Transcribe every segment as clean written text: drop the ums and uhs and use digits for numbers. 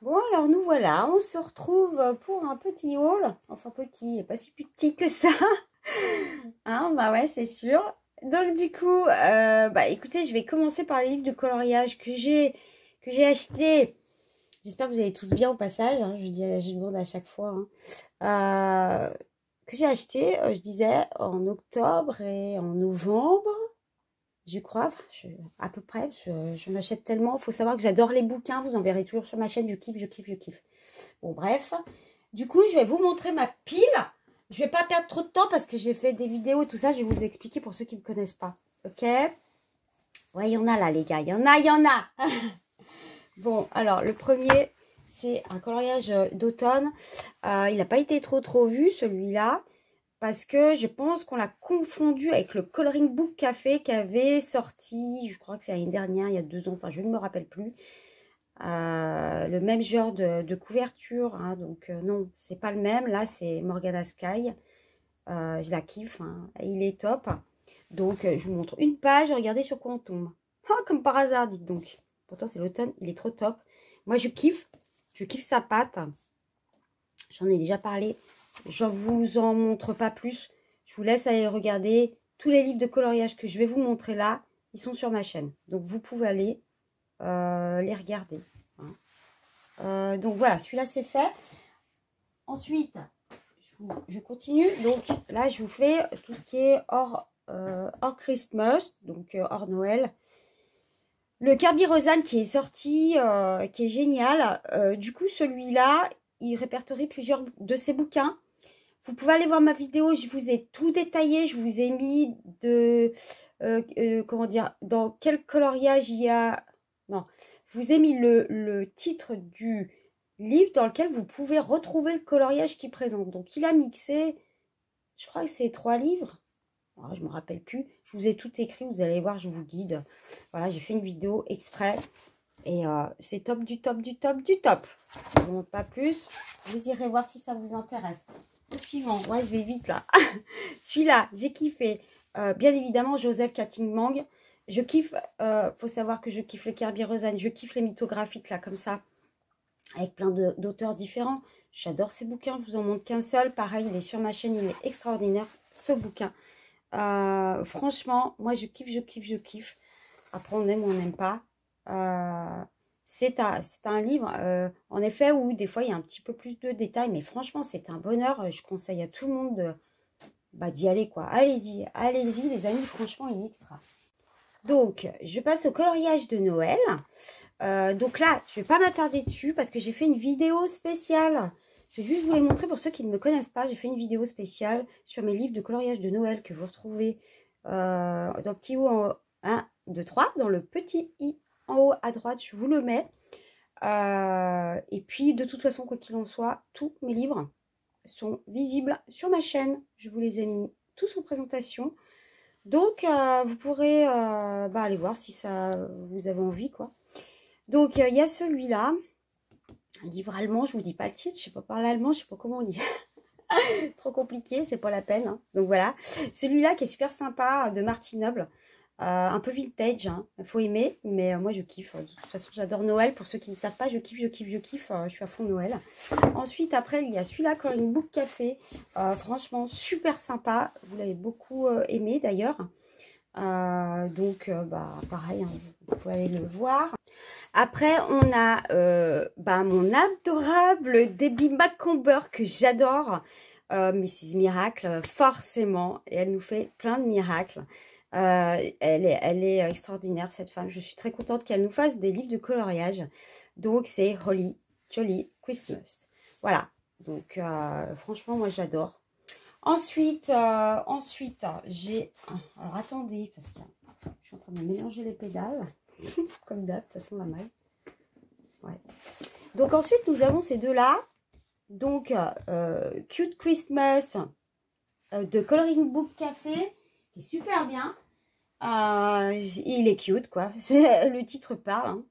Bon, alors nous voilà, on se retrouve pour un petit haul. Enfin petit, pas si petit que ça. Hein, bah ouais, c'est sûr. Donc du coup, écoutez, je vais commencer par les livres de coloriage que j'ai acheté. J'espère que vous allez tous bien au passage. Hein, je demande à chaque fois. Hein. Que j'ai acheté, je disais, en octobre et en novembre. Je crois, à peu près, j'en achète tellement. Il faut savoir que j'adore les bouquins. Vous en verrez toujours sur ma chaîne. Je kiffe. Bon, bref. Du coup, je vais vous montrer ma pile. Je ne vais pas perdre trop de temps parce que j'ai fait des vidéos, tout ça. Je vais vous expliquer pour ceux qui ne me connaissent pas. Ok? Ouais, il y en a là, les gars. Il y en a. Bon, alors, le premier, c'est un coloriage d'automne. Il n'a pas été trop vu, celui-là. Parce que je pense qu'on l'a confondu avec le Coloring Book Café qui avait sorti, je crois que c'est l'année dernière, il y a 2 ans, enfin je ne me rappelle plus. Le même genre de couverture, hein, donc non, c'est pas le même. Là, c'est Morgana Sky. Je la kiffe, hein, il est top. Donc, je vous montre une page, regardez sur quoi on tombe. Ah, comme par hasard, dites donc. Pourtant, c'est l'automne, il est trop top. Moi, je kiffe sa pâte. J'en ai déjà parlé. Je ne vous en montre pas plus. Je vous laisse aller regarder. Tous les livres de coloriage que je vais vous montrer là, ils sont sur ma chaîne. Donc, vous pouvez aller les regarder. Hein. Donc, voilà, celui-là, c'est fait. Ensuite, je continue. Donc, là, je vous fais tout ce qui est hors Christmas, donc hors Noël. Le Kirby Roseanne qui est sorti, qui est génial. Du coup, celui-là, il répertorie plusieurs de ses bouquins. Vous pouvez aller voir ma vidéo, je vous ai tout détaillé, je vous ai mis comment dire, dans quel coloriage il y a... Non, je vous ai mis le titre du livre dans lequel vous pouvez retrouver le coloriage qu'il présente. Donc, il a mixé, je crois que c'est 3 livres. Oh, je ne me rappelle plus. Je vous ai tout écrit, vous allez voir, je vous guide. Voilà, j'ai fait une vidéo exprès. Et c'est top du top. Bon, pas plus. Vous irez voir si ça vous intéresse. Le suivant, ouais, je vais vite là. Celui-là, j'ai kiffé. Bien évidemment, Joseph Kating-Mang. Je kiffe, faut savoir que je kiffe le Kirby Roseanne. Je kiffe les mythographiques là, comme ça, avec plein d'auteurs différents. J'adore ces bouquins, je vous en montre qu'un seul. Pareil, il est sur ma chaîne, il est extraordinaire, ce bouquin. Franchement, moi, je kiffe. Après, on aime ou on n'aime pas. C'est un livre, en effet, où des fois, il y a un petit peu plus de détails. Mais franchement, c'est un bonheur. Je conseille à tout le monde d'y aller, quoi. Allez-y, les amis. Franchement, il est extra. Donc, je passe au coloriage de Noël. Donc là, je ne vais pas m'attarder dessus parce que j'ai fait une vidéo spéciale. Je vais juste vous les montrer pour ceux qui ne me connaissent pas. J'ai fait une vidéo spéciale sur mes livres de coloriage de Noël que vous retrouvez dans le petit haut en 1, 2, 3. Dans le petit i en haut à droite, je vous le mets. Et puis, de toute façon, quoi qu'il en soit, tous mes livres sont visibles sur ma chaîne. Je vous les ai mis tous en présentation. Donc, vous pourrez aller voir si ça vous avez envie, quoi. Donc, il y a celui-là. Un livre allemand, je vous dis pas le titre, je sais pas parler allemand, je sais pas comment on dit. Trop compliqué, c'est pas la peine. Hein. Donc voilà, celui-là qui est super sympa de Martine Noble, un peu vintage, hein. Faut aimer, mais moi je kiffe. De toute façon, j'adore Noël. Pour ceux qui ne savent pas, je kiffe. Je suis à fond Noël. Ensuite, après, il y a celui-là, Coloring Book Café. Franchement, super sympa. Vous l'avez beaucoup aimé d'ailleurs. Donc, pareil, hein, vous pouvez aller le voir. Après, on a mon adorable Debbie Macomber que j'adore. Mrs. Miracle, forcément. Et elle nous fait plein de miracles. Elle est extraordinaire, cette femme. Je suis très contente qu'elle nous fasse des livres de coloriage. Donc, c'est Holly Jolly Christmas. Voilà. Donc, franchement, moi, j'adore. Ensuite, j'ai... Alors, attendez, parce que je suis en train de mélanger les pédales. Comme d'hab, de toute façon, la maille. Ouais. Donc, ensuite, nous avons ces deux-là. Donc, Cute Christmas de Coloring Book Café, qui est super bien. Il est cute, quoi. Le titre parle. Hein.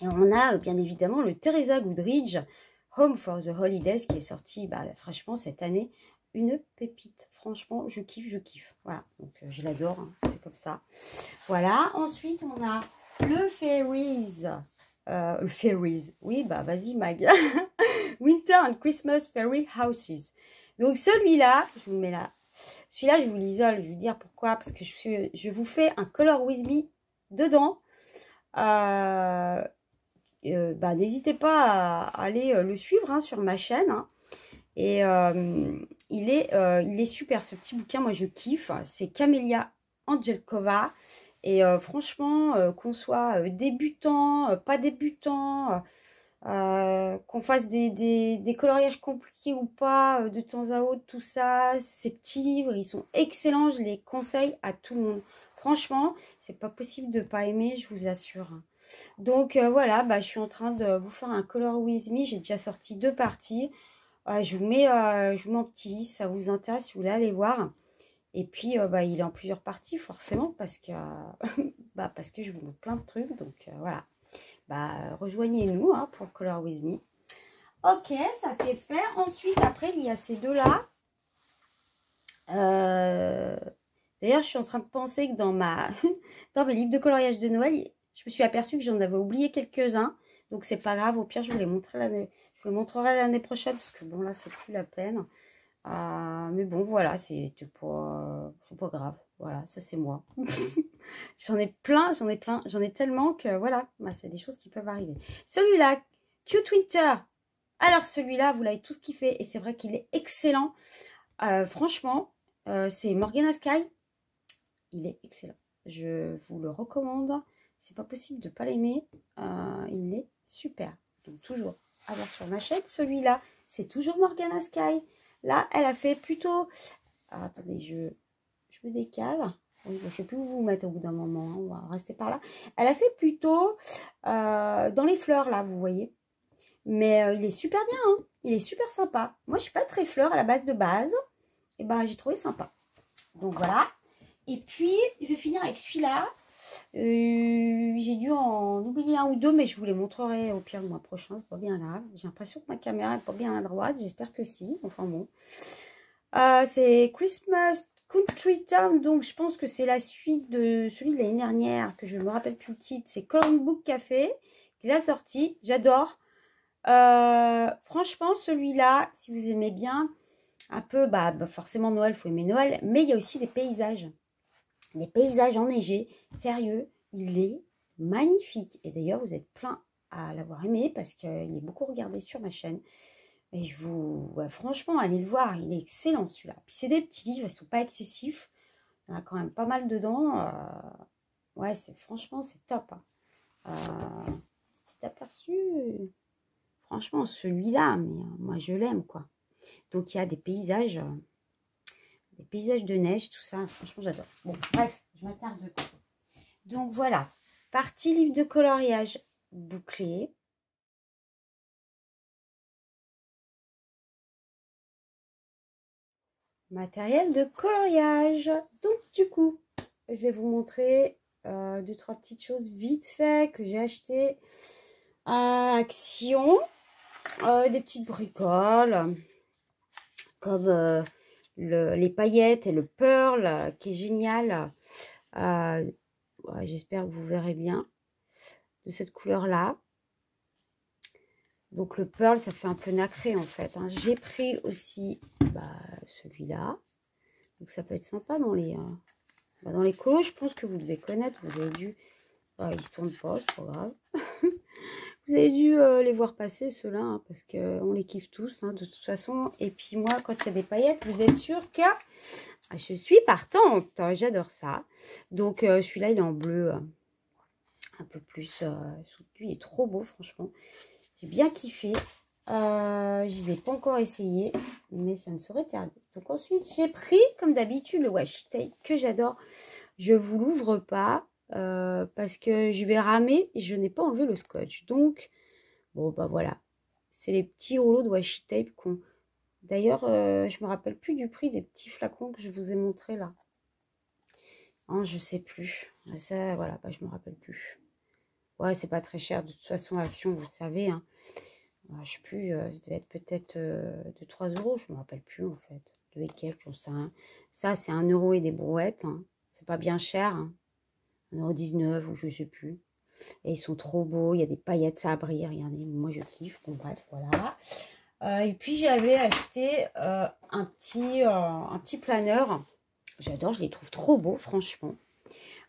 Et on a, bien évidemment, le Teresa Goodridge, Home for the Holidays, qui est sorti, franchement, cette année. Une pépite. Franchement, je kiffe. Voilà, donc je l'adore. Hein. C'est comme ça. Voilà. Ensuite, on a le Fairies Fairies. Oui, bah vas-y, Mag. Winter and Christmas Fairy Houses. Donc celui-là, je vous le mets là. Celui-là, je vous l'isole. Je vais vous dire pourquoi. Parce que je vous fais un Color With Me dedans. Bah, n'hésitez pas à aller le suivre hein, sur ma chaîne. Hein. Et il est super, ce petit bouquin. Moi, je kiffe. C'est Camélia Angelkova. Et franchement, qu'on soit débutant, pas débutant, qu'on fasse des coloriages compliqués ou pas, de temps à autre, tout ça, ces petits livres, ils sont excellents. Je les conseille à tout le monde. Franchement, c'est pas possible de pas aimer, je vous assure. Donc voilà, bah, je suis en train de vous faire un Color With Me. J'ai déjà sorti 2 parties. Je vous mets en petit, ça vous intéresse si vous voulez aller voir. Et puis, bah, il est en plusieurs parties, forcément, parce que, bah, parce que je vous montre plein de trucs. Donc, voilà. Bah, rejoignez-nous hein, pour Color With Me. Ok, ça c'est fait. Ensuite, après, il y a ces deux-là. D'ailleurs, je suis en train de penser que dans mes livres de coloriage de Noël, je me suis aperçue que j'en avais oublié quelques-uns. Donc, c'est pas grave. Au pire, je vous les montrerai l'année prochaine, parce que, bon, là, c'est plus la peine. Mais bon, voilà, c'est pas grave. Voilà, ça c'est moi. J'en ai plein, j'en ai tellement que voilà, bah, c'est des choses qui peuvent arriver. Celui-là, Cute Winter. Alors celui-là, vous l'avez tous kiffé et c'est vrai qu'il est excellent. Franchement, c'est Morgana Sky. Il est excellent. Je vous le recommande. C'est pas possible de ne pas l'aimer. Il est super. Donc toujours à voir sur ma chaîne. Celui-là, c'est toujours Morgana Sky. Là, elle a fait plutôt... Alors, attendez, je me décale. Je ne sais plus où vous mettre au bout d'un moment. Hein. On va rester par là. Elle a fait plutôt dans les fleurs, là, vous voyez. Mais il est super bien. Hein. Il est super sympa. Moi, je ne suis pas très fleur à la base de base. Et ben, j'ai trouvé sympa. Donc, voilà. Et puis, je vais finir avec celui-là. J'ai dû en oublier un ou deux, mais je vous les montrerai au pire le mois prochain. C'est pas bien grave. J'ai l'impression que ma caméra n'est pas bien à droite. J'espère que si. Enfin bon. C'est Christmas Country Town. Donc je pense que c'est la suite de celui de l'année dernière, que je ne me rappelle plus le titre. C'est Coloring Book Café. Il a sorti. J'adore. Franchement, celui-là, si vous aimez bien, un peu, bah forcément Noël, il faut aimer Noël. Mais il y a aussi des paysages. Des paysages enneigés, sérieux, il est magnifique. Et d'ailleurs, vous êtes plein à l'avoir aimé parce qu'il est beaucoup regardé sur ma chaîne. Et franchement, allez le voir, il est excellent celui-là. Puis c'est des petits livres, ils ne sont pas excessifs. Il y en a quand même pas mal dedans. Ouais, franchement, c'est top. Hein. Petit aperçu. Franchement, celui-là, mais moi je l'aime quoi. Donc il y a des paysages de neige, tout ça. Franchement, j'adore. Bon, bref, je m'attarde pas. Donc voilà, partie livre de coloriage bouclé. Matériel de coloriage. Donc du coup, je vais vous montrer 2-3 petites choses vite fait que j'ai acheté à Action. Des petites bricoles comme les paillettes et le pearl qui est génial. Ouais, j'espère que vous verrez bien de cette couleur là. Donc le pearl, ça fait un peu nacré en fait. Hein. J'ai pris aussi celui-là. Donc ça peut être sympa dans les colos. Je pense que vous devez connaître. Vous avez dû... ils se tournent pas, c'est pas grave. Vous avez dû les voir passer ceux-là. Hein, parce qu'on les kiffe tous hein, de toute façon. Et puis moi, quand il y a des paillettes, vous êtes sûr que je suis partante. J'adore ça. Donc celui-là, il est en bleu. Un peu plus soutenu. Il est trop beau franchement. J'ai bien kiffé. Je ne les ai pas encore essayés, mais ça ne saurait tarder. Donc ensuite, j'ai pris, comme d'habitude, le washi tape que j'adore. Je ne vous l'ouvre pas parce que je vais ramer et je n'ai pas enlevé le scotch. Donc, bon, bah voilà. C'est les petits rouleaux de washi tape qu'on... D'ailleurs, je ne me rappelle plus du prix des petits flacons que je vous ai montrés là. Oh, je ne sais plus. Ça, voilà, bah, je ne me rappelle plus. Ouais, c'est pas très cher. De toute façon, Action, vous le savez, hein. Je sais plus, ça devait être peut-être de 3 euros, je ne me rappelle plus en fait. De Ekef, j'en sais rien. Ça, c'est 1 euro et des brouettes. Hein. C'est pas bien cher. Hein. 1,19 € ou je sais plus. Et ils sont trop beaux. Il y a des paillettes, ça brille. Regardez, moi je kiffe. Bon, bref, voilà. Et puis j'avais acheté un petit planeur. J'adore, je les trouve trop beaux, franchement.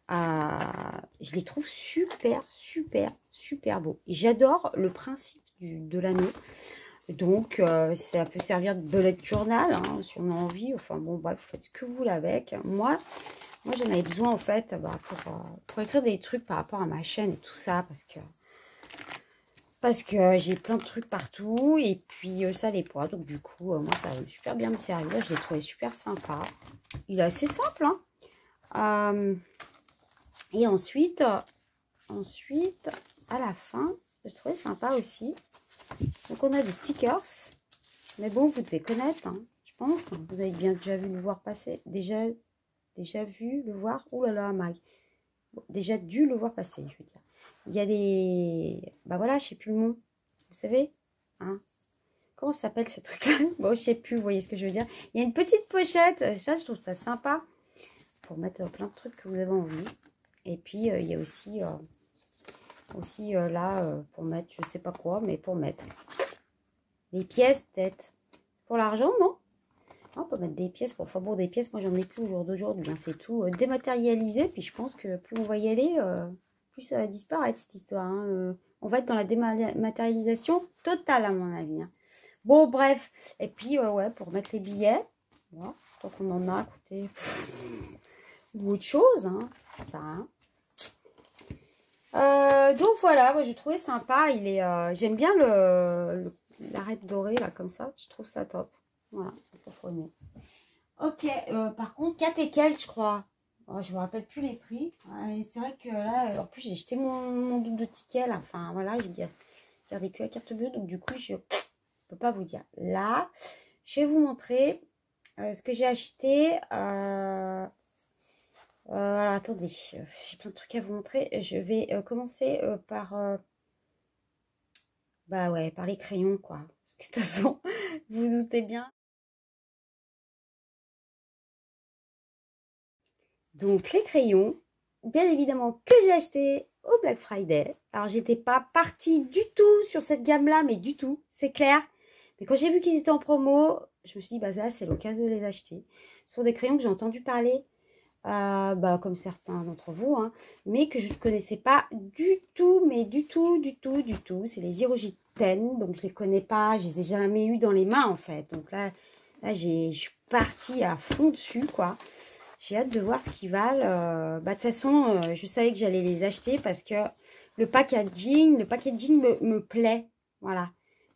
Je les trouve super, super, super beaux. Et j'adore le principe de l'anneau. Donc, ça peut servir de bullet journal, hein, si on a envie. Enfin, bon, bref, vous faites ce que vous voulez avec. Moi j'en avais besoin, en fait, pour écrire des trucs par rapport à ma chaîne et tout ça. Parce que j'ai plein de trucs partout. Et puis, ça les poids. Donc, du coup, moi, ça va super bien me servir. Je l'ai trouvé super sympa. Il est assez simple, hein. Et ensuite, à la fin, je trouvais sympa aussi. Donc, on a des stickers. Mais bon, vous devez connaître, hein, je pense. Vous avez bien déjà vu le voir passer. Déjà vu le voir. Oh là là, Mag. Bon, déjà dû le voir passer, je veux dire. Il y a des... Bah voilà, je sais plus le nom. Vous savez, hein? Comment ça s'appelle ce truc-là? Bon, je sais plus, vous voyez ce que je veux dire. Il y a une petite pochette. Ça, je trouve ça sympa. Pour mettre plein de trucs que vous avez envie. Et puis, il y a aussi là, pour mettre, je sais pas quoi, mais pour mettre des pièces, peut-être. Pour l'argent, non? On peut mettre des pièces. Enfin bon, des pièces, moi, j'en ai plus au jour d'aujourd'hui. Hein, c'est tout dématérialisé. Puis, je pense que plus on va y aller, plus ça va disparaître, cette histoire. Hein. On va être dans la dématérialisation totale, à mon avis. Hein. Bon, bref. Et puis, ouais, pour mettre les billets. Voilà, tant qu'on en a, écoutez... ou autre chose, hein, ça. Hein. Donc voilà, moi je trouvais sympa. Il est, j'aime bien l'arête dorée là comme ça. Je trouve ça top. Voilà, ok. Par contre, 4 et quelques, je crois. Oh, je me rappelle plus les prix. Ouais, c'est vrai que là, en plus j'ai jeté mon double de ticket. Là. Enfin voilà, j'ai gardé que la carte bleue, donc du coup je peux pas vous dire. Là, je vais vous montrer ce que j'ai acheté. Alors, attendez, j'ai plein de trucs à vous montrer. Je vais commencer par bah ouais, par les crayons, quoi. Parce que de toute façon, vous vous doutez bien. Donc, les crayons, bien évidemment, que j'ai acheté au Black Friday. Alors, j'étais pas partie du tout sur cette gamme-là, mais du tout, c'est clair. Mais quand j'ai vu qu'ils étaient en promo, je me suis dit, bah ça, c'est l'occasion de les acheter. Ce sont des crayons que j'ai entendu parler. Bah, comme certains d'entre vous, hein, mais que je ne connaissais pas du tout, mais du tout. C'est les Zero G10, donc je les connais pas, je les ai jamais eu dans les mains en fait. Donc là je suis partie à fond dessus, quoi. J'ai hâte de voir ce qu'ils valent. Bah, de toute façon, je savais que j'allais les acheter parce que le packaging me plaît. Voilà.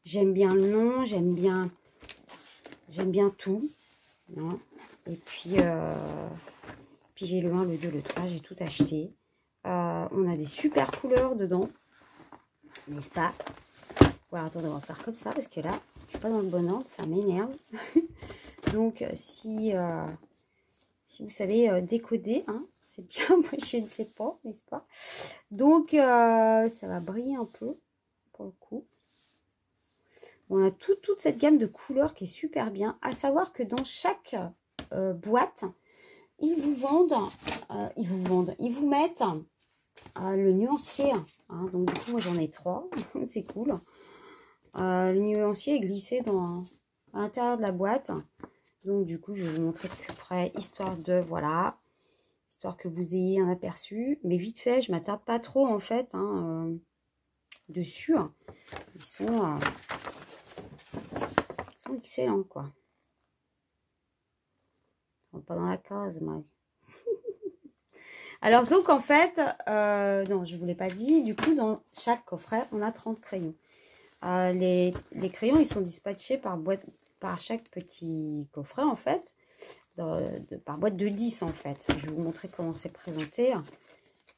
J'aime bien le nom, j'aime bien tout. Hein. Et puis... Puis j'ai le 1, le 2, le 3, j'ai tout acheté. On a des super couleurs dedans, n'est-ce pas? Voilà, attendez, on va faire comme ça, parce que là, je ne suis pas dans le bon ordre, ça m'énerve. Donc, si vous savez décoder, hein, c'est bien, moi je ne sais pas, n'est-ce pas? Donc, ça va briller un peu, pour le coup. On a toute cette gamme de couleurs qui est super bien. À savoir que dans chaque boîte, ils vous mettent le nuancier. Hein, donc, du coup, moi, j'en ai 3. C'est cool. Le nuancier est glissé à l'intérieur de la boîte. Donc, du coup, je vais vous montrer de plus près, histoire que vous ayez un aperçu. Mais vite fait, je ne m'attarde pas trop, en fait, hein, dessus. Ils sont excellents, quoi. On va pas dans la case, moi. Alors, donc, en fait, non, je ne vous l'ai pas dit. Du coup, dans chaque coffret, on a 30 crayons. Les crayons, ils sont dispatchés par chaque petit coffret, en fait. Par boîte de 10, en fait. Je vais vous montrer comment c'est présenté.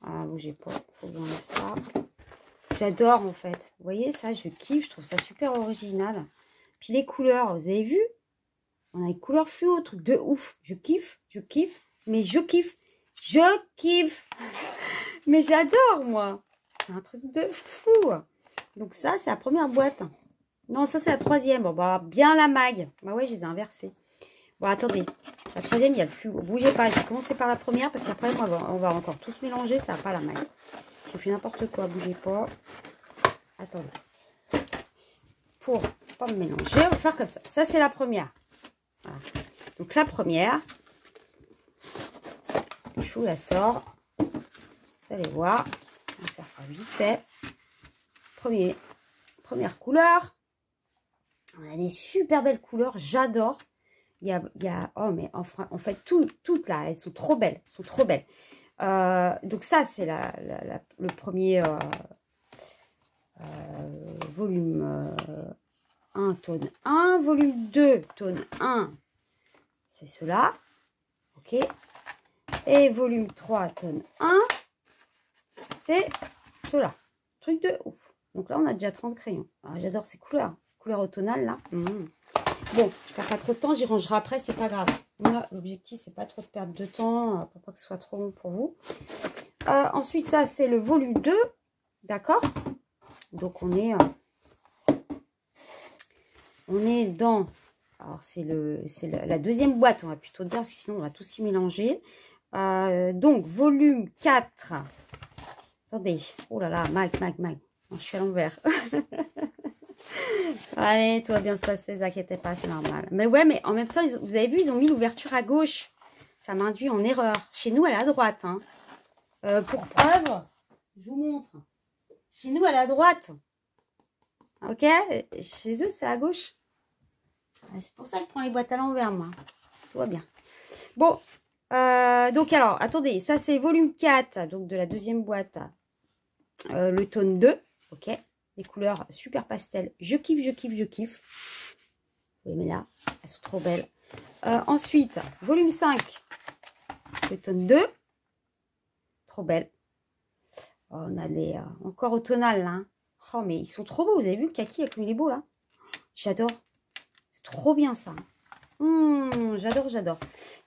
Bougez pas, faut que j'enlève ça. J'adore, en fait. Vous voyez, ça, je kiffe. Je trouve ça super original. Puis les couleurs, vous avez vu? On a les couleurs fluo, truc de ouf. Je kiffe, mais je kiffe. Je kiffe. Mais j'adore, moi. C'est un truc de fou. Donc ça, c'est la première boîte. Non, ça, c'est la troisième. Bon, bah, bien la maille. Bah ouais, je les ai inversées. Bon, attendez. La troisième, il y a le fluo. Bougez pas. Je vais commencer par la première parce qu'après, on va encore tous mélanger. Ça n'a pas la maille. Je j'ai fait n'importe quoi, bougez pas. Attendez. Pour pas me mélanger, on va faire comme ça. Ça, c'est la première. Voilà. Donc, la première, je vous la sors. Vous allez voir. On va faire ça vite fait. Première couleur. On a des super belles couleurs. J'adore. Oh, mais enfin, en fait, toutes là, elles sont trop belles. Elles sont trop belles. Donc, ça, c'est le premier volume 1, tone 1. Volume 2, tone 1. C'est cela. OK. Et volume 3, tone 1. C'est cela. Truc de ouf. Donc là, on a déjà 30 crayons. J'adore ces couleurs. Couleurs automnales, là. Bon, je perds pas trop de temps. J'y rangerai après, c'est pas grave. Moi, l'objectif, c'est pas trop de perdre de temps. Pour pas que ce soit trop long pour vous. Ensuite, ça, c'est le volume 2. D'accord? Donc, on est dans... Alors, c'est la deuxième boîte, on va plutôt dire, parce que sinon, on va tout s'y mélanger. Donc, volume 4. Attendez. Oh là là, Mag. Non, je suis à l'envers. Allez, tout va bien se passer, ne vous inquiétez pas, c'est normal. Mais ouais, mais en même temps, vous avez vu, ils ont mis l'ouverture à gauche. Ça m'induit en erreur. Chez nous, elle est à droite. Hein. Pour preuve, je vous montre. Chez nous, elle est à droite. Ok? Chez eux, c'est à gauche. C'est pour ça que je prends les boîtes à l'envers, moi. Tout va bien. Bon, donc alors, attendez, ça c'est volume 4, donc de la deuxième boîte. Le tone 2, ok? Les couleurs super pastel. Je kiffe. Vous les mettez là, elles sont trop belles. Ensuite, volume 5, le tone 2. Trop belle. Oh, on a les encore automnales là. Hein. Oh, mais ils sont trop beaux. Vous avez vu le kaki comme il est beau là? J'adore. C'est trop bien ça. J'adore.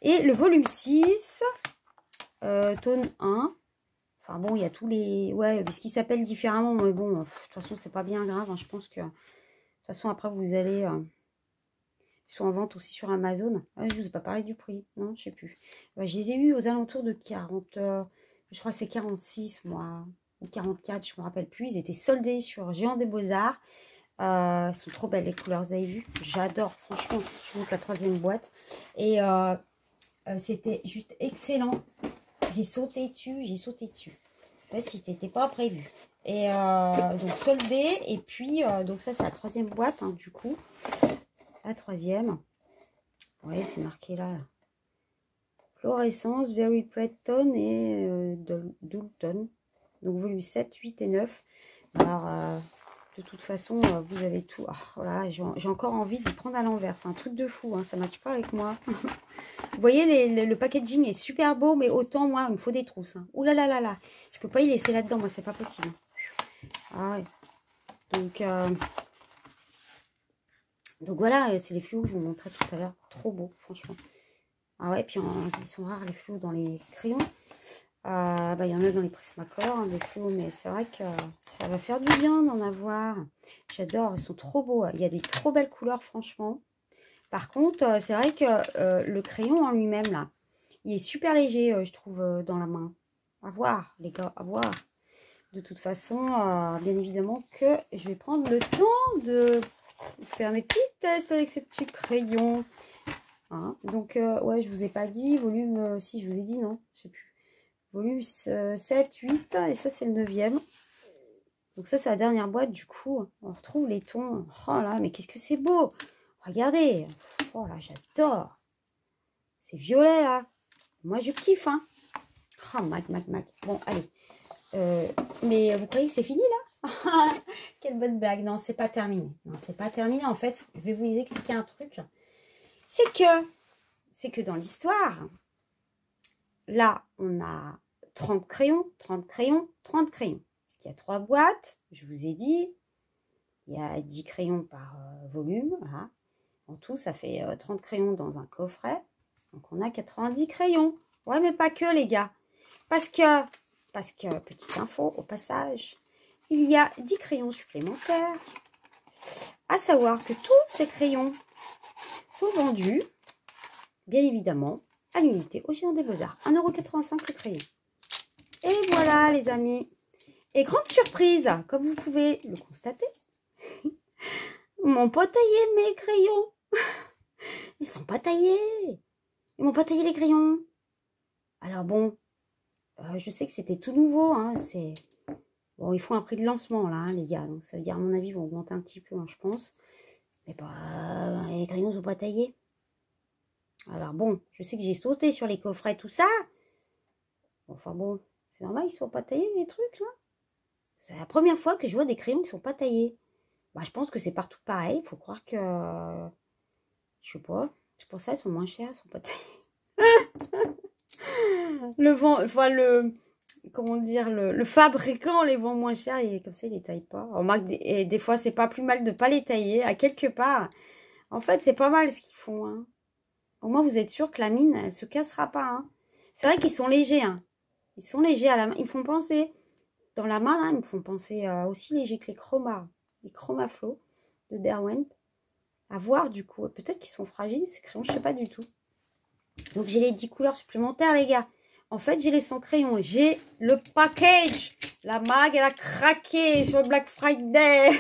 Et le volume 6, tone 1. Enfin bon, il y a tous les... Ouais, ce qui s'appelle différemment. Mais bon, de toute façon, c'est pas bien grave. Hein. Je pense que... De toute façon, après, vous allez... Ils sont en vente aussi sur Amazon. Ah, je ne vous ai pas parlé du prix. Non, je sais plus. Je les ai eus aux alentours de 40... je crois que c'est 46, moi. Ou 44, je ne me rappelle plus. Ils étaient soldés sur Géant des Beaux-Arts. Elles sont trop belles, les couleurs. Vous avez vu? J'adore. Franchement, je vous montre la troisième boîte. Et c'était juste excellent. J'ai sauté dessus. Ouais, si c'était pas prévu. Et donc soldé. Et puis, donc ça, c'est la troisième boîte, hein, du coup. La troisième. Oui, c'est marqué là. Fluorescence, Very Bright Tone et Dull Tone. Donc volume 7, 8 et 9. Alors, de toute façon, vous avez tout. Oh, voilà, j'ai encore envie d'y prendre à l'envers. C'est un truc de fou, hein, ça ne matche pas avec moi. Vous voyez, le packaging est super beau, mais autant, moi, il me faut des trousses. Hein. Ouh là là là là. Je peux pas y laisser là-dedans, moi, c'est pas possible. Ah ouais. Donc voilà, c'est les fluos que je vous montrais tout à l'heure. Trop beau, franchement. Ah ouais, puis ils sont rares les fluos dans les crayons. Il y en a dans les Prismacolor, hein, des fluos, mais c'est vrai que ça va faire du bien d'en avoir. J'adore, ils sont trop beaux. Il y a des trop belles couleurs, franchement. Par contre, c'est vrai que le crayon en lui-même, là, il est super léger, je trouve, dans la main. À voir, les gars, à voir. De toute façon, bien évidemment que je vais prendre le temps de faire mes petits tests avec ces petits crayons. Hein. Donc, ouais, je vous ai pas dit, volume, si, je vous ai dit, non, je sais plus. Volume 7, 8, et ça, c'est le 9e. Donc ça, c'est la dernière boîte, du coup. On retrouve les tons. Oh là, mais qu'est-ce que c'est beau! Regardez! Oh là, j'adore! C'est violet, là. Moi, je kiffe, hein. Oh, Mag. Bon, allez. Mais vous croyez que c'est fini, là? Quelle bonne blague. Non, c'est pas terminé. Non, c'est pas terminé. En fait, je vais vous expliquer un truc. C'est que dans l'histoire, là, on a 30 crayons. Parce qu'il y a 3 boîtes. Je vous ai dit, il y a 10 crayons par volume. Voilà. En tout, ça fait 30 crayons dans un coffret. Donc, on a 90 crayons. Ouais, mais pas que, les gars. Parce que, petite info au passage, il y a 10 crayons supplémentaires. À savoir que tous ces crayons sont vendus, bien évidemment, à l'unité au Géant des Beaux-Arts. 1,85 € le crayon. Et voilà, les amis. Et grande surprise, comme vous pouvez le constater, ils m'ont pas taillé mes crayons. Ils sont pas taillés. Ils m'ont pas taillé les crayons. Alors bon, je sais que c'était tout nouveau. Hein, bon, ils font un prix de lancement là, hein, les gars. Donc ça veut dire à mon avis, ils vont augmenter un petit peu, hein, je pense. Mais bah, les crayons sont pas taillés. Alors bon, je sais que j'ai sauté sur les coffrets, tout ça. Enfin bon, c'est normal, ils sont pas taillés les trucs là. C'est la première fois que je vois des crayons qui sont pas taillés. Bah, je pense que c'est partout pareil. Il faut croire que... je sais pas. C'est pour ça ils sont moins chers. Ils sont pas taillés. Le vent... Enfin, comment dire, le fabricant les vend moins cher et comme ça, il les taille pas. On remarque, et des fois, c'est pas plus mal de pas les tailler. À quelque part, en fait, c'est pas mal ce qu'ils font. Hein. Au moins, vous êtes sûr que la mine, elle se cassera pas. Hein. C'est vrai qu'ils sont légers. Hein. Ils sont légers à la main. Ils me font penser... Dans la main, là, ils me font penser aussi légers que les Chromaflow de Derwent. À voir, du coup. Peut-être qu'ils sont fragiles, ces crayons, je sais pas du tout. Donc, j'ai les 10 couleurs supplémentaires, les gars. En fait, j'ai les 100 crayons. J'ai le package. La mag, elle a craqué sur le Black Friday.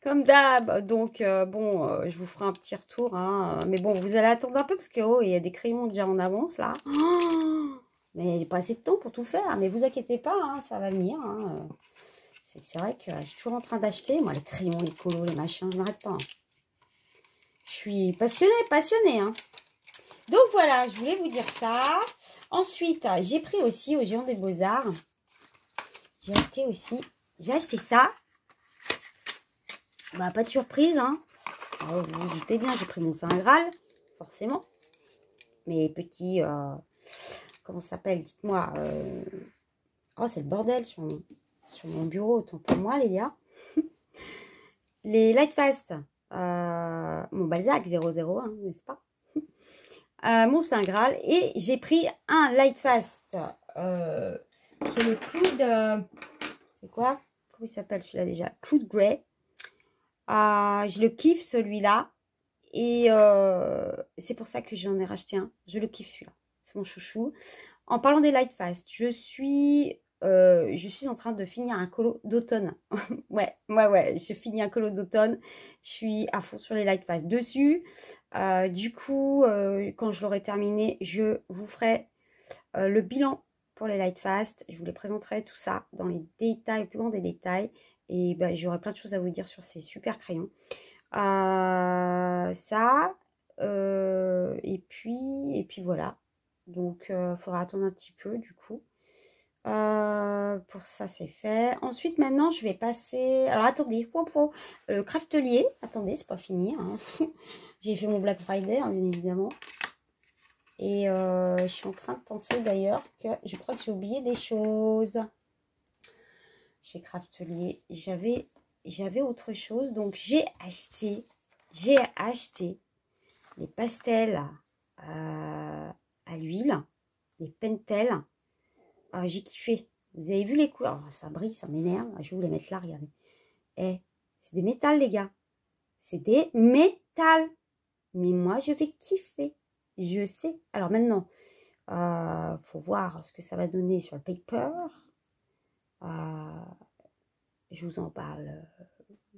Comme d'hab. Donc, bon, je vous ferai un petit retour. Hein. Mais bon, vous allez attendre un peu parce que, oh, il y a des crayons déjà en avance, là. Oh, mais j'ai pas assez de temps pour tout faire. Mais vous inquiétez pas, hein, ça va venir. Hein. C'est vrai que je suis toujours en train d'acheter. Moi, les crayons, les colos, les machins, je n'arrête pas. Hein. Je suis passionnée. Hein. Donc, voilà, je voulais vous dire ça. Ensuite, j'ai pris aussi au Géant des Beaux-Arts. J'ai acheté ça. Bah, pas de surprise, hein. Alors, vous vous doutez bien, j'ai pris mon Saint Graal, forcément. Mes petits... comment ça s'appelle? Dites-moi. Oh, c'est le bordel sur mon bureau, autant pour moi, les gars. Les Lightfast. Mon Balzac 001, n'est-ce pas? Mon Saint Graal. Et j'ai pris un Lightfast. C'est le Cloud... c'est quoi? Comment il s'appelle celui-là déjà? Cloud Grey. Je le kiffe, celui-là. Et c'est pour ça que j'en ai racheté un. Je le kiffe, celui-là. C'est mon chouchou. En parlant des Lightfast, je suis en train de finir un colo d'automne. ouais, je finis un colo d'automne. Je suis à fond sur les Lightfast dessus. Du coup, quand je l'aurai terminé, je vous ferai le bilan pour les Lightfast. Je vous les présenterai tout ça dans les détails, le plus grand des détails. Et bah, j'aurai plein de choses à vous dire sur ces super crayons. Et puis voilà. Donc, il faudra attendre un petit peu du coup. Pour ça, c'est fait. Ensuite, maintenant, je vais passer... Alors, attendez. Le craftelier. Attendez, c'est pas fini. Hein. J'ai fait mon Black Friday, hein, bien évidemment. Et je suis en train de penser d'ailleurs que je crois que j'ai oublié des choses. Chez Craftelier, j'avais autre chose. Donc, j'ai acheté des pastels à l'huile, des Pentel. J'ai kiffé. Vous avez vu les couleurs? Ça brille, ça m'énerve. Je vais vous les mettre là, regardez. C'est des métals, les gars. C'est des métals. Mais moi, je vais kiffer. Je sais. Alors maintenant, faut voir ce que ça va donner sur le paper. Je vous en parle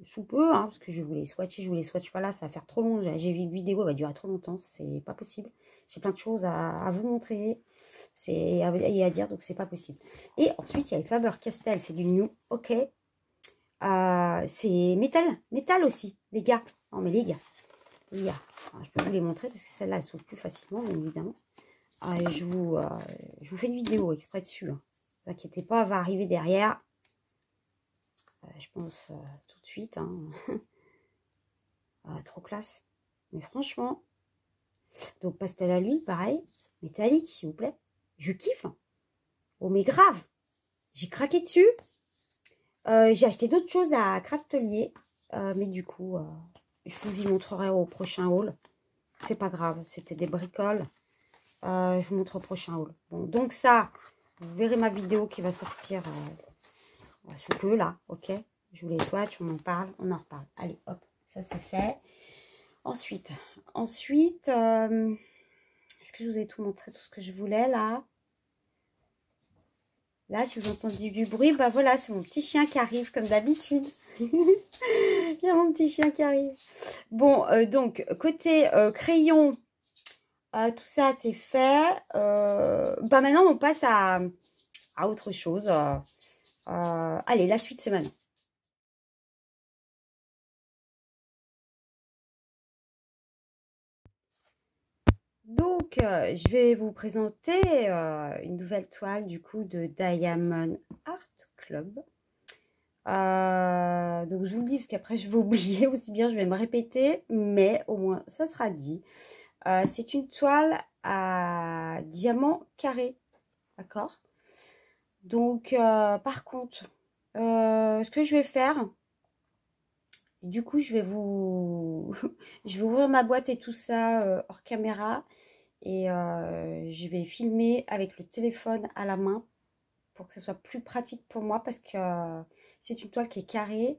sous peu, hein, parce que je voulais swatcher, je voulais swatch pas là, ça va faire trop long. J'ai vu une vidéo, elle va durer trop longtemps, c'est pas possible. J'ai plein de choses à vous montrer et à dire, donc c'est pas possible. Et ensuite, il y a les Faber-Castell, c'est du New, ok. C'est métal aussi, les gars. Non mais les gars, alors, je peux vous les montrer parce que celle-là, elle s'ouvre plus facilement, bien évidemment. Je vous fais une vidéo exprès dessus. Hein. Ne vous inquiétez pas, elle va arriver derrière. Je pense tout de suite. Hein. Trop classe. Mais franchement. Donc, pastel à l'huile, pareil. Métallique, s'il vous plaît. Je kiffe. Oh, mais grave. J'ai craqué dessus. J'ai acheté d'autres choses à Craftelier. Mais du coup, je vous y montrerai au prochain haul. C'est pas grave. C'était des bricoles. Je vous montre au prochain haul. Bon, donc ça, vous verrez ma vidéo qui va sortir sous peu, là. Ok. Je vous les swatch, on en parle, on en reparle. Allez, hop, ça c'est fait. Ensuite, est-ce que je vous ai tout montré, tout ce que je voulais là? Là, si vous entendez du bruit, bah voilà, c'est mon petit chien qui arrive comme d'habitude. Il y a mon petit chien qui arrive. Bon, donc, côté crayon, tout ça, c'est fait. Bah maintenant, on passe à autre chose. Allez, la suite, c'est maintenant. Donc, je vais vous présenter une nouvelle toile du coup de Diamond Art Club. Donc, je vous le dis parce qu'après, je vais oublier aussi bien, je vais me répéter, mais au moins, ça sera dit. C'est une toile à diamant carré, d'accord? Donc, par contre, ce que je vais faire, du coup, je vais vous, je vais ouvrir ma boîte et tout ça hors caméra. Et je vais filmer avec le téléphone à la main pour que ce soit plus pratique pour moi parce que c'est une toile qui est carrée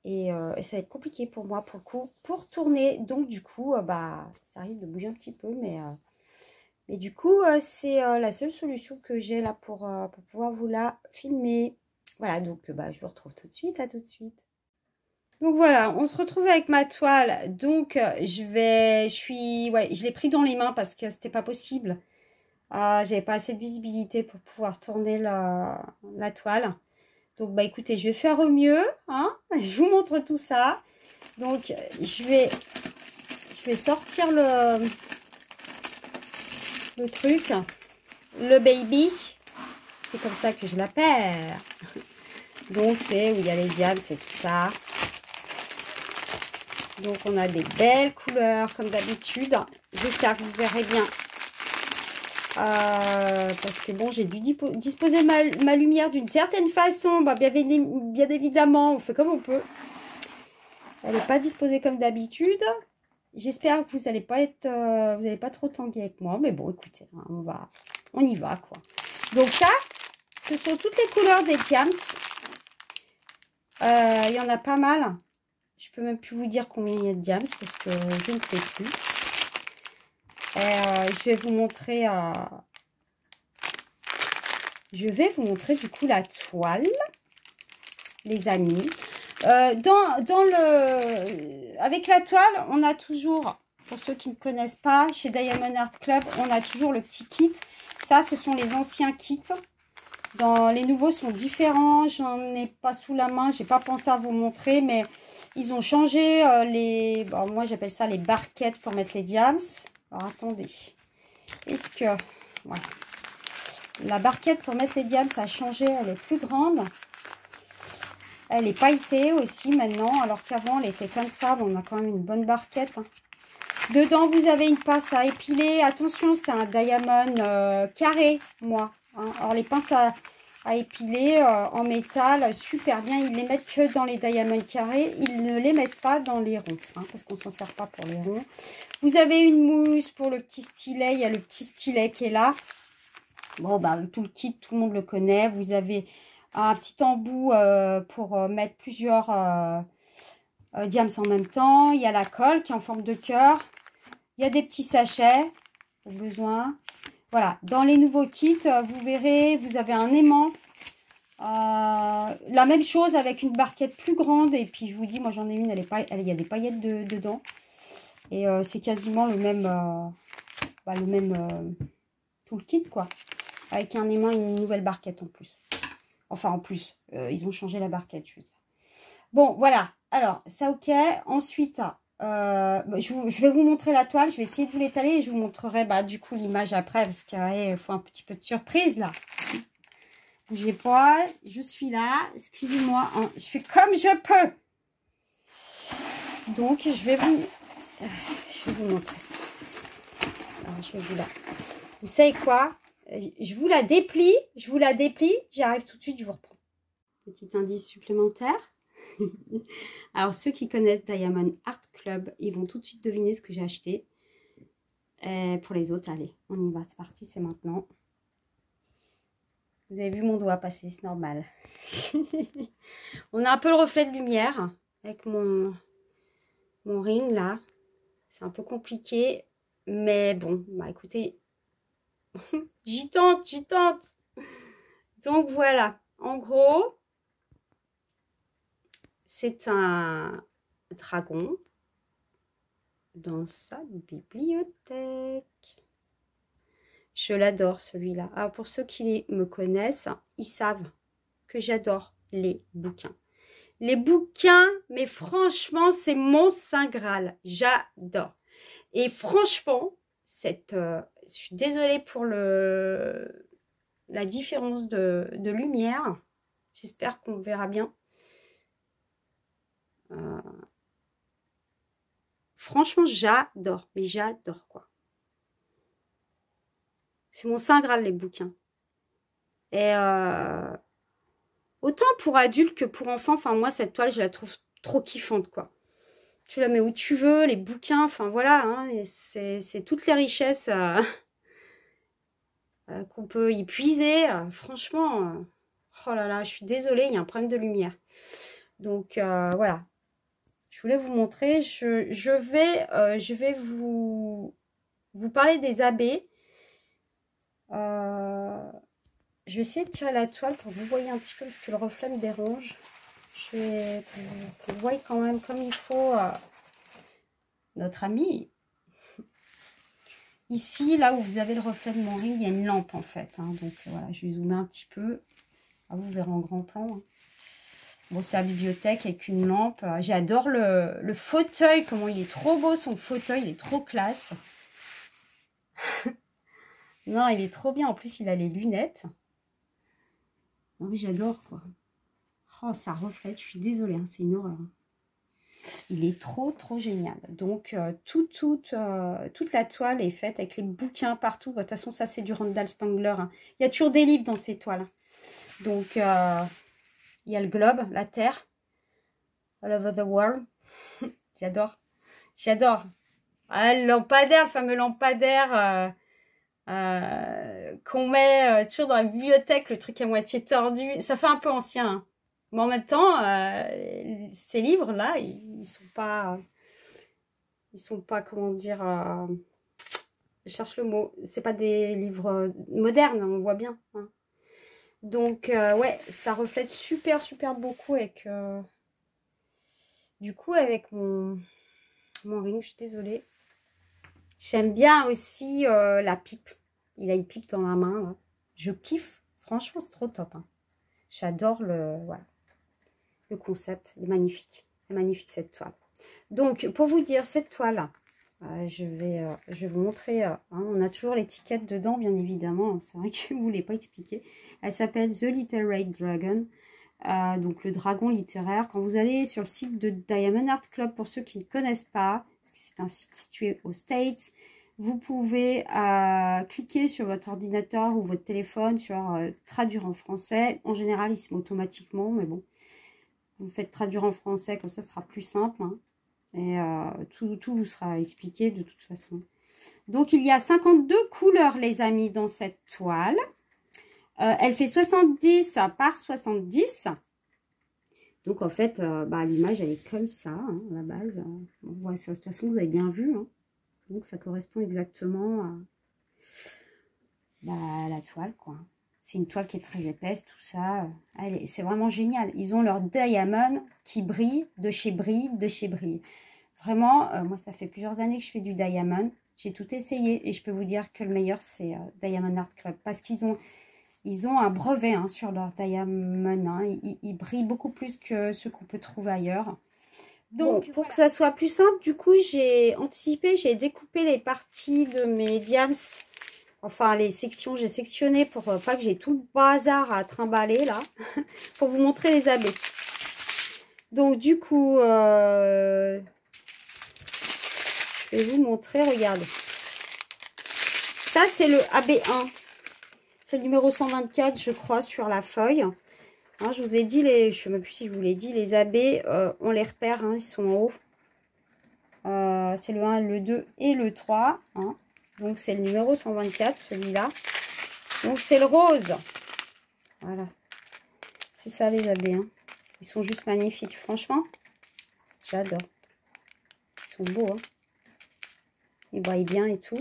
et ça va être compliqué pour moi pour le coup pour tourner. Donc du coup, bah, ça arrive de bouger un petit peu, mais du coup, c'est la seule solution que j'ai là pour pouvoir vous la filmer. Voilà, donc bah, je vous retrouve tout de suite, à tout de suite. Donc voilà, on se retrouve avec ma toile. Donc je l'ai pris dans les mains parce que c'était pas possible. J'avais pas assez de visibilité pour pouvoir tourner la toile. Donc bah écoutez, je vais faire au mieux, hein. Je vous montre tout ça. Donc je vais sortir le truc, le baby. C'est comme ça que je l'appelle. Donc c'est où il y a les diamants, c'est tout ça. Donc on a des belles couleurs comme d'habitude. J'espère que vous verrez bien. Parce que bon, j'ai dû disposer ma lumière d'une certaine façon. Bah, bien évidemment, on fait comme on peut. Elle n'est pas disposée comme d'habitude. J'espère que vous n'allez pas être, vous n'allez pas trop tanguer avec moi. Mais bon, écoutez, hein, on y va quoi. Donc ça, ce sont toutes les couleurs des diams. Il y en a pas mal. Je peux même plus vous dire combien il y a de diams parce que je ne sais plus. Je vais vous montrer. Je vais vous montrer du coup la toile, les amis. Avec la toile, on a toujours, pour ceux qui ne connaissent pas, chez Diamond Art Club, on a toujours le petit kit. Ça, ce sont les anciens kits. Les nouveaux sont différents. J'en ai pas sous la main. J'ai pas pensé à vous montrer, mais ils ont changé bon, moi, j'appelle ça les barquettes pour mettre les diams. Alors, attendez. Est-ce que... Voilà. La barquette pour mettre les diams, ça a changé. Elle est plus grande. Elle est pailletée aussi maintenant. Alors qu'avant, elle était comme ça. Bon, on a quand même une bonne barquette. Hein. Dedans, vous avez une pince à épiler. Attention, c'est un diamond carré, moi. Hein. Alors, les pinces à épiler en métal, super bien. Ils les mettent que dans les diamonds carrés. Ils ne les mettent pas dans les ronds. Hein, parce qu'on ne s'en sert pas pour les ronds. Vous avez une mousse pour le petit stylet. Il y a le petit stylet qui est là. Bon, bah, tout le kit, tout le monde le connaît. Vous avez un petit embout pour mettre plusieurs diams en même temps. Il y a la colle qui est en forme de cœur. Il y a des petits sachets au besoin. Voilà, dans les nouveaux kits, vous verrez, vous avez un aimant. La même chose avec une barquette plus grande. Et puis, je vous dis, moi, j'en ai une, il y a des paillettes dedans. Et c'est quasiment le même, tout le kit, quoi. Avec un aimant et une nouvelle barquette en plus. Enfin, en plus, ils ont changé la barquette, je veux dire. Bon, voilà. Alors, ça, ok. Ensuite, je vais vous montrer la toile. Je vais essayer de vous l'étaler et je vous montrerai, bah, du coup, l'image après. Parce qu'il faut un petit peu de surprise, là. Bougez pas. Je suis là. Excusez-moi. Hein, je fais comme je peux. Donc, je vais vous montrer ça. Alors, je vais vous la... Vous savez quoi? Je vous la déplie. J'arrive tout de suite, je vous reprends. Petit indice supplémentaire. Alors, ceux qui connaissent Diamond Art Club, ils vont tout de suite deviner ce que j'ai acheté. Pour les autres, allez, on y va. C'est parti, c'est maintenant. Vous avez vu mon doigt passer, c'est normal. On a un peu le reflet de lumière avec mon ring là. C'est un peu compliqué. Mais bon, bah écoutez, j'y tente. Donc voilà, en gros, c'est un dragon dans sa bibliothèque. Je l'adore celui-là. Alors pour ceux qui me connaissent, ils savent que j'adore les bouquins. Les bouquins, mais franchement, c'est mon saint graal. J'adore. Et franchement, je suis désolée pour la différence de lumière. J'espère qu'on verra bien. Franchement, j'adore. Mais j'adore, quoi. C'est mon saint graal, les bouquins. Et autant pour adultes que pour enfants, enfin moi, cette toile, je la trouve trop kiffante, quoi. Tu la mets où tu veux, les bouquins, enfin voilà, hein, c'est toutes les richesses qu'on peut y puiser. Franchement, oh là là, je suis désolée, il y a un problème de lumière. Donc voilà, je voulais vous montrer. Je vais vous parler des abeilles. Je vais essayer de tirer la toile pour que vous voyez un petit peu parce que le reflet me dérange. Je vais que vous voyez quand même comme il faut notre ami. Ici, là où vous avez le reflet de mon ring, il y a une lampe en fait. Hein, donc voilà, je vais zoomer un petit peu. Ah, vous verrez en grand plan. Hein. Bon, c'est la bibliothèque avec une lampe. J'adore le fauteuil, comment il est trop beau son fauteuil, il est trop classe. Non, il est trop bien. En plus, il a les lunettes. Non, mais j'adore quoi. Oh, ça reflète, je suis désolée, hein, c'est une horreur. Il est trop génial. Donc toute la toile est faite avec les bouquins partout. De toute façon, ça c'est du Randall Spangler. Hein. Il y a toujours des livres dans ces toiles. Donc il y a le globe, la terre, all over the world. J'adore. J'adore. Ah, le lampadaire, le fameux lampadaire qu'on met toujours dans la bibliothèque, le truc à moitié tordu. Ça fait un peu ancien. Hein. Mais en même temps, ces livres-là, ils sont pas, comment dire, je cherche le mot, c'est pas des livres modernes, on voit bien. Hein. Donc, ouais, ça reflète super beaucoup avec, du coup, avec mon ring, je suis désolée. J'aime bien aussi la pipe. Il a une pipe dans la main, là. Je kiffe, franchement, c'est trop top. Hein. J'adore voilà. Le concept est magnifique. C'est magnifique cette toile. Donc, pour vous dire, cette toile, je vais vous montrer. Hein, on a toujours l'étiquette dedans, bien évidemment. C'est vrai que je ne vous l'ai pas expliqué. Elle s'appelle The Literary Dragon. Donc, le dragon littéraire. Quand vous allez sur le site de Diamond Art Club, pour ceux qui ne connaissent pas, c'est un site situé aux States, vous pouvez cliquer sur votre ordinateur ou votre téléphone sur traduire en français. En général, il se met automatiquement, mais bon. Vous faites traduire en français, comme ça, ce sera plus simple. Hein. Et tout vous sera expliqué de toute façon. Donc, il y a 52 couleurs, les amis, dans cette toile. Elle fait 70 par 70. Donc, en fait, l'image, elle est comme ça, hein, à la base. De toute façon, vous avez bien vu. Hein. Donc, ça correspond exactement à la toile, quoi. C'est une toile qui est très épaisse, tout ça. C'est vraiment génial. Ils ont leur diamond qui brille de chez Brille, de chez Brille. Vraiment, moi, ça fait plusieurs années que je fais du diamond. J'ai tout essayé et je peux vous dire que le meilleur, c'est Diamond Art Club. Parce qu'ils ont un brevet hein, sur leur diamond. Hein. Ils brillent beaucoup plus que ceux qu'on peut trouver ailleurs. Donc, pour que ça soit plus simple, du coup, j'ai anticipé, j'ai découpé les parties de mes diams. Enfin, les sections, j'ai sectionné pour pas que j'ai tout le bazar à trimballer, là. Pour vous montrer les abeilles. Donc, du coup, je vais vous montrer, regardez. Ça, c'est le AB1. C'est le numéro 124, je crois, sur la feuille. Hein, je vous ai dit, je ne sais même plus si je vous l'ai dit, les abeilles, on les repère, hein, ils sont en haut. C'est le 1, le 2 et le 3. Hein. Donc, c'est le numéro 124, celui-là. Donc, c'est le rose. Voilà. C'est ça, les abeilles. Hein. Ils sont juste magnifiques. Franchement, j'adore. Ils sont beaux. Hein. Ils brillent bien et tout.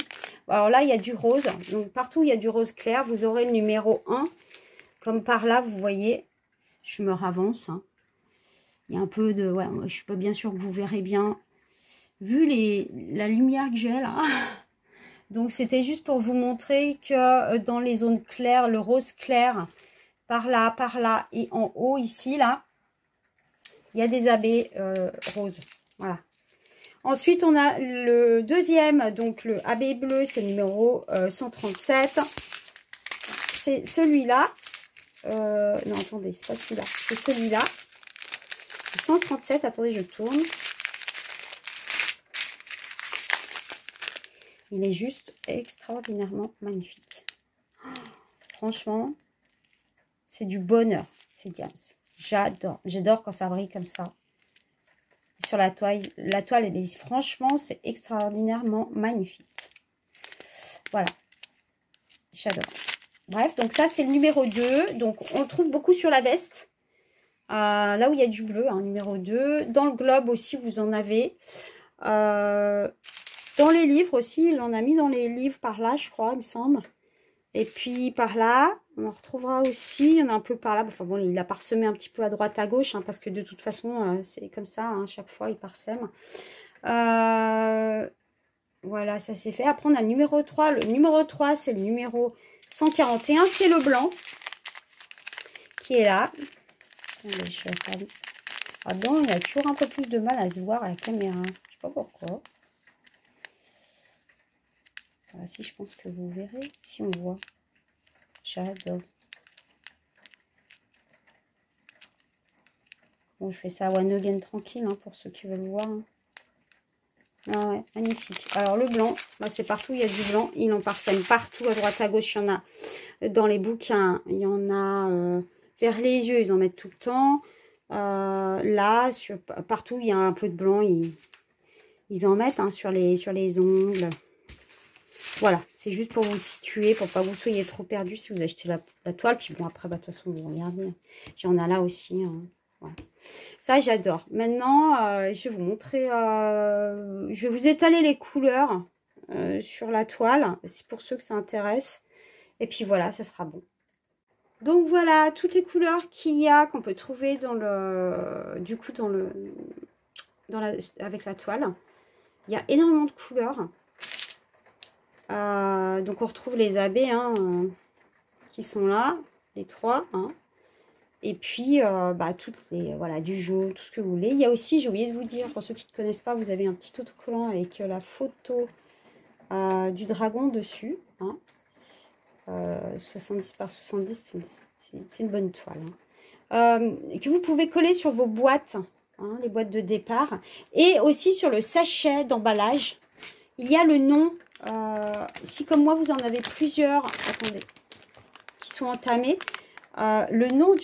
Alors là, il y a du rose. Donc, partout où il y a du rose clair, vous aurez le numéro 1. Comme par là, vous voyez, je me ravance. Hein. Il y a un peu de... Ouais, je suis pas bien sûre que vous verrez bien. Vu la lumière que j'ai là. Donc, c'était juste pour vous montrer que dans les zones claires, le rose clair, par là, et en haut, ici, là, il y a des abeilles roses. Voilà. Ensuite, on a le deuxième, donc le abeille bleu, c'est le numéro 137. C'est celui-là. Non, attendez, c'est pas celui-là. C'est celui-là. 137, attendez, je tourne. Il est juste extraordinairement magnifique. Franchement, c'est du bonheur, c'est Diams. J'adore. J'adore quand ça brille comme ça. Sur la toile, elle est, franchement, c'est extraordinairement magnifique. Voilà. J'adore. Bref, donc ça, c'est le numéro 2. Donc, on le trouve beaucoup sur la veste. Là où il y a du bleu, hein, numéro 2. Dans le globe aussi, vous en avez. Dans les livres aussi, il en a mis dans les livres par là, je crois, il me semble. Et puis par là, on en retrouvera aussi, il y en a un peu par là. Enfin bon, il a parsemé un petit peu à droite, à gauche, hein, parce que de toute façon, c'est comme ça, hein, chaque fois, il parsème. Voilà, ça c'est fait. Après, on a le numéro 3. Le numéro 3, c'est le numéro 141, c'est le blanc qui est là. Attendez, je vais faire... Ah bon, il a toujours un peu plus de mal à se voir à la caméra. Je sais pas pourquoi. Ah, si, je pense que vous verrez, si on voit. J'adore. Bon, je fais ça one again tranquille, hein, pour ceux qui veulent voir. Hein. Ah ouais, magnifique. Alors, le blanc, bah, c'est partout, il y a du blanc. Il en parsème partout, à droite, à gauche. Il y en a dans les bouquins. Il y en a vers les yeux, ils en mettent tout le temps. Là, partout, il y a un peu de blanc. Ils en mettent hein, sur les ongles. Voilà, c'est juste pour vous situer, pour pas que vous soyez trop perdu si vous achetez la toile. Puis bon, après, bah, de toute façon, vous regardez. Il y en a là aussi. Hein. Voilà. Ça, j'adore. Maintenant, je vais vous montrer, je vais vous étaler les couleurs sur la toile. C'est pour ceux que ça intéresse. Et puis voilà, ça sera bon. Donc voilà, toutes les couleurs qu'il y a, qu'on peut trouver dans du coup, avec la toile. Il y a énormément de couleurs. Donc on retrouve les abeilles hein, qui sont là, les 3. Hein. Et puis bah, toutes les, voilà, du jaune, tout ce que vous voulez. Il y a aussi, j'ai oublié de vous dire, pour ceux qui ne connaissent pas, vous avez un petit autocollant avec la photo du dragon dessus. Hein. 70 par 70, c'est une bonne toile. Hein. Que vous pouvez coller sur vos boîtes, hein, les boîtes de départ. Et aussi sur le sachet d'emballage, il y a le nom. Si comme moi vous en avez plusieurs, attendez, qui sont entamés, le nom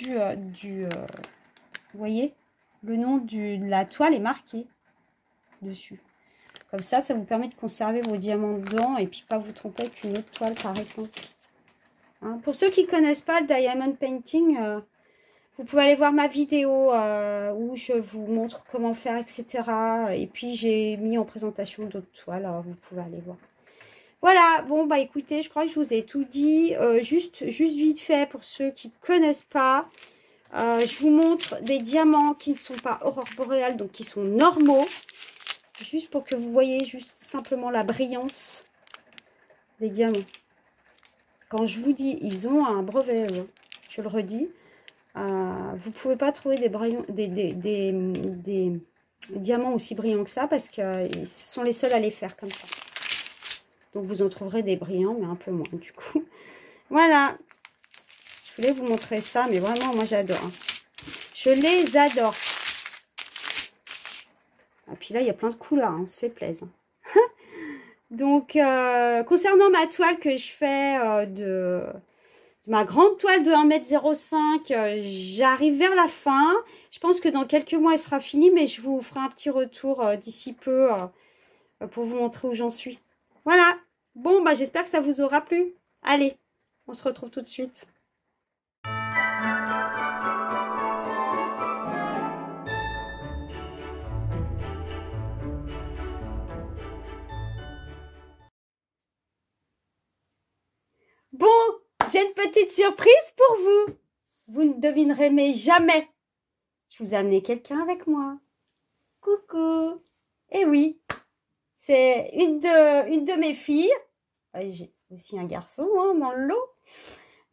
vous voyez, le nom de la toile est marqué dessus. Comme ça vous permet de conserver vos diamants dedans et puis pas vous tromper avec une autre toile par exemple. Hein, pour ceux qui ne connaissent pas le diamond painting, vous pouvez aller voir ma vidéo où je vous montre comment faire, etc. Et puis j'ai mis en présentation d'autres toiles, alors vous pouvez aller voir. Voilà, bon bah écoutez, je crois que je vous ai tout dit. Juste vite fait pour ceux qui ne connaissent pas. Je vous montre des diamants qui ne sont pas aurore boréale, donc qui sont normaux. Juste pour que vous voyez juste simplement la brillance des diamants. Quand je vous dis, ils ont un brevet, je le redis. Vous ne pouvez pas trouver des diamants aussi brillants que ça parce que ce sont les seuls à les faire comme ça. Donc, vous en trouverez des brillants, mais un peu moins, du coup. Voilà. Je voulais vous montrer ça, mais vraiment, moi, j'adore. Hein. Je les adore. Et puis là, il y a plein de couleurs. Hein, on se fait plaisir. Donc, concernant ma toile que je fais de ma grande toile de 1,05 m, j'arrive vers la fin. Je pense que dans quelques mois, elle sera finie, mais je vous ferai un petit retour d'ici peu pour vous montrer où j'en suis. Voilà. Bon, bah, j'espère que ça vous aura plu. Allez, on se retrouve tout de suite. Bon, j'ai une petite surprise pour vous. vous ne devinerez mais jamais. Je vous ai amené quelqu'un avec moi. Coucou. Eh oui, c'est une de mes filles. J'ai aussi un garçon hein, dans le lot.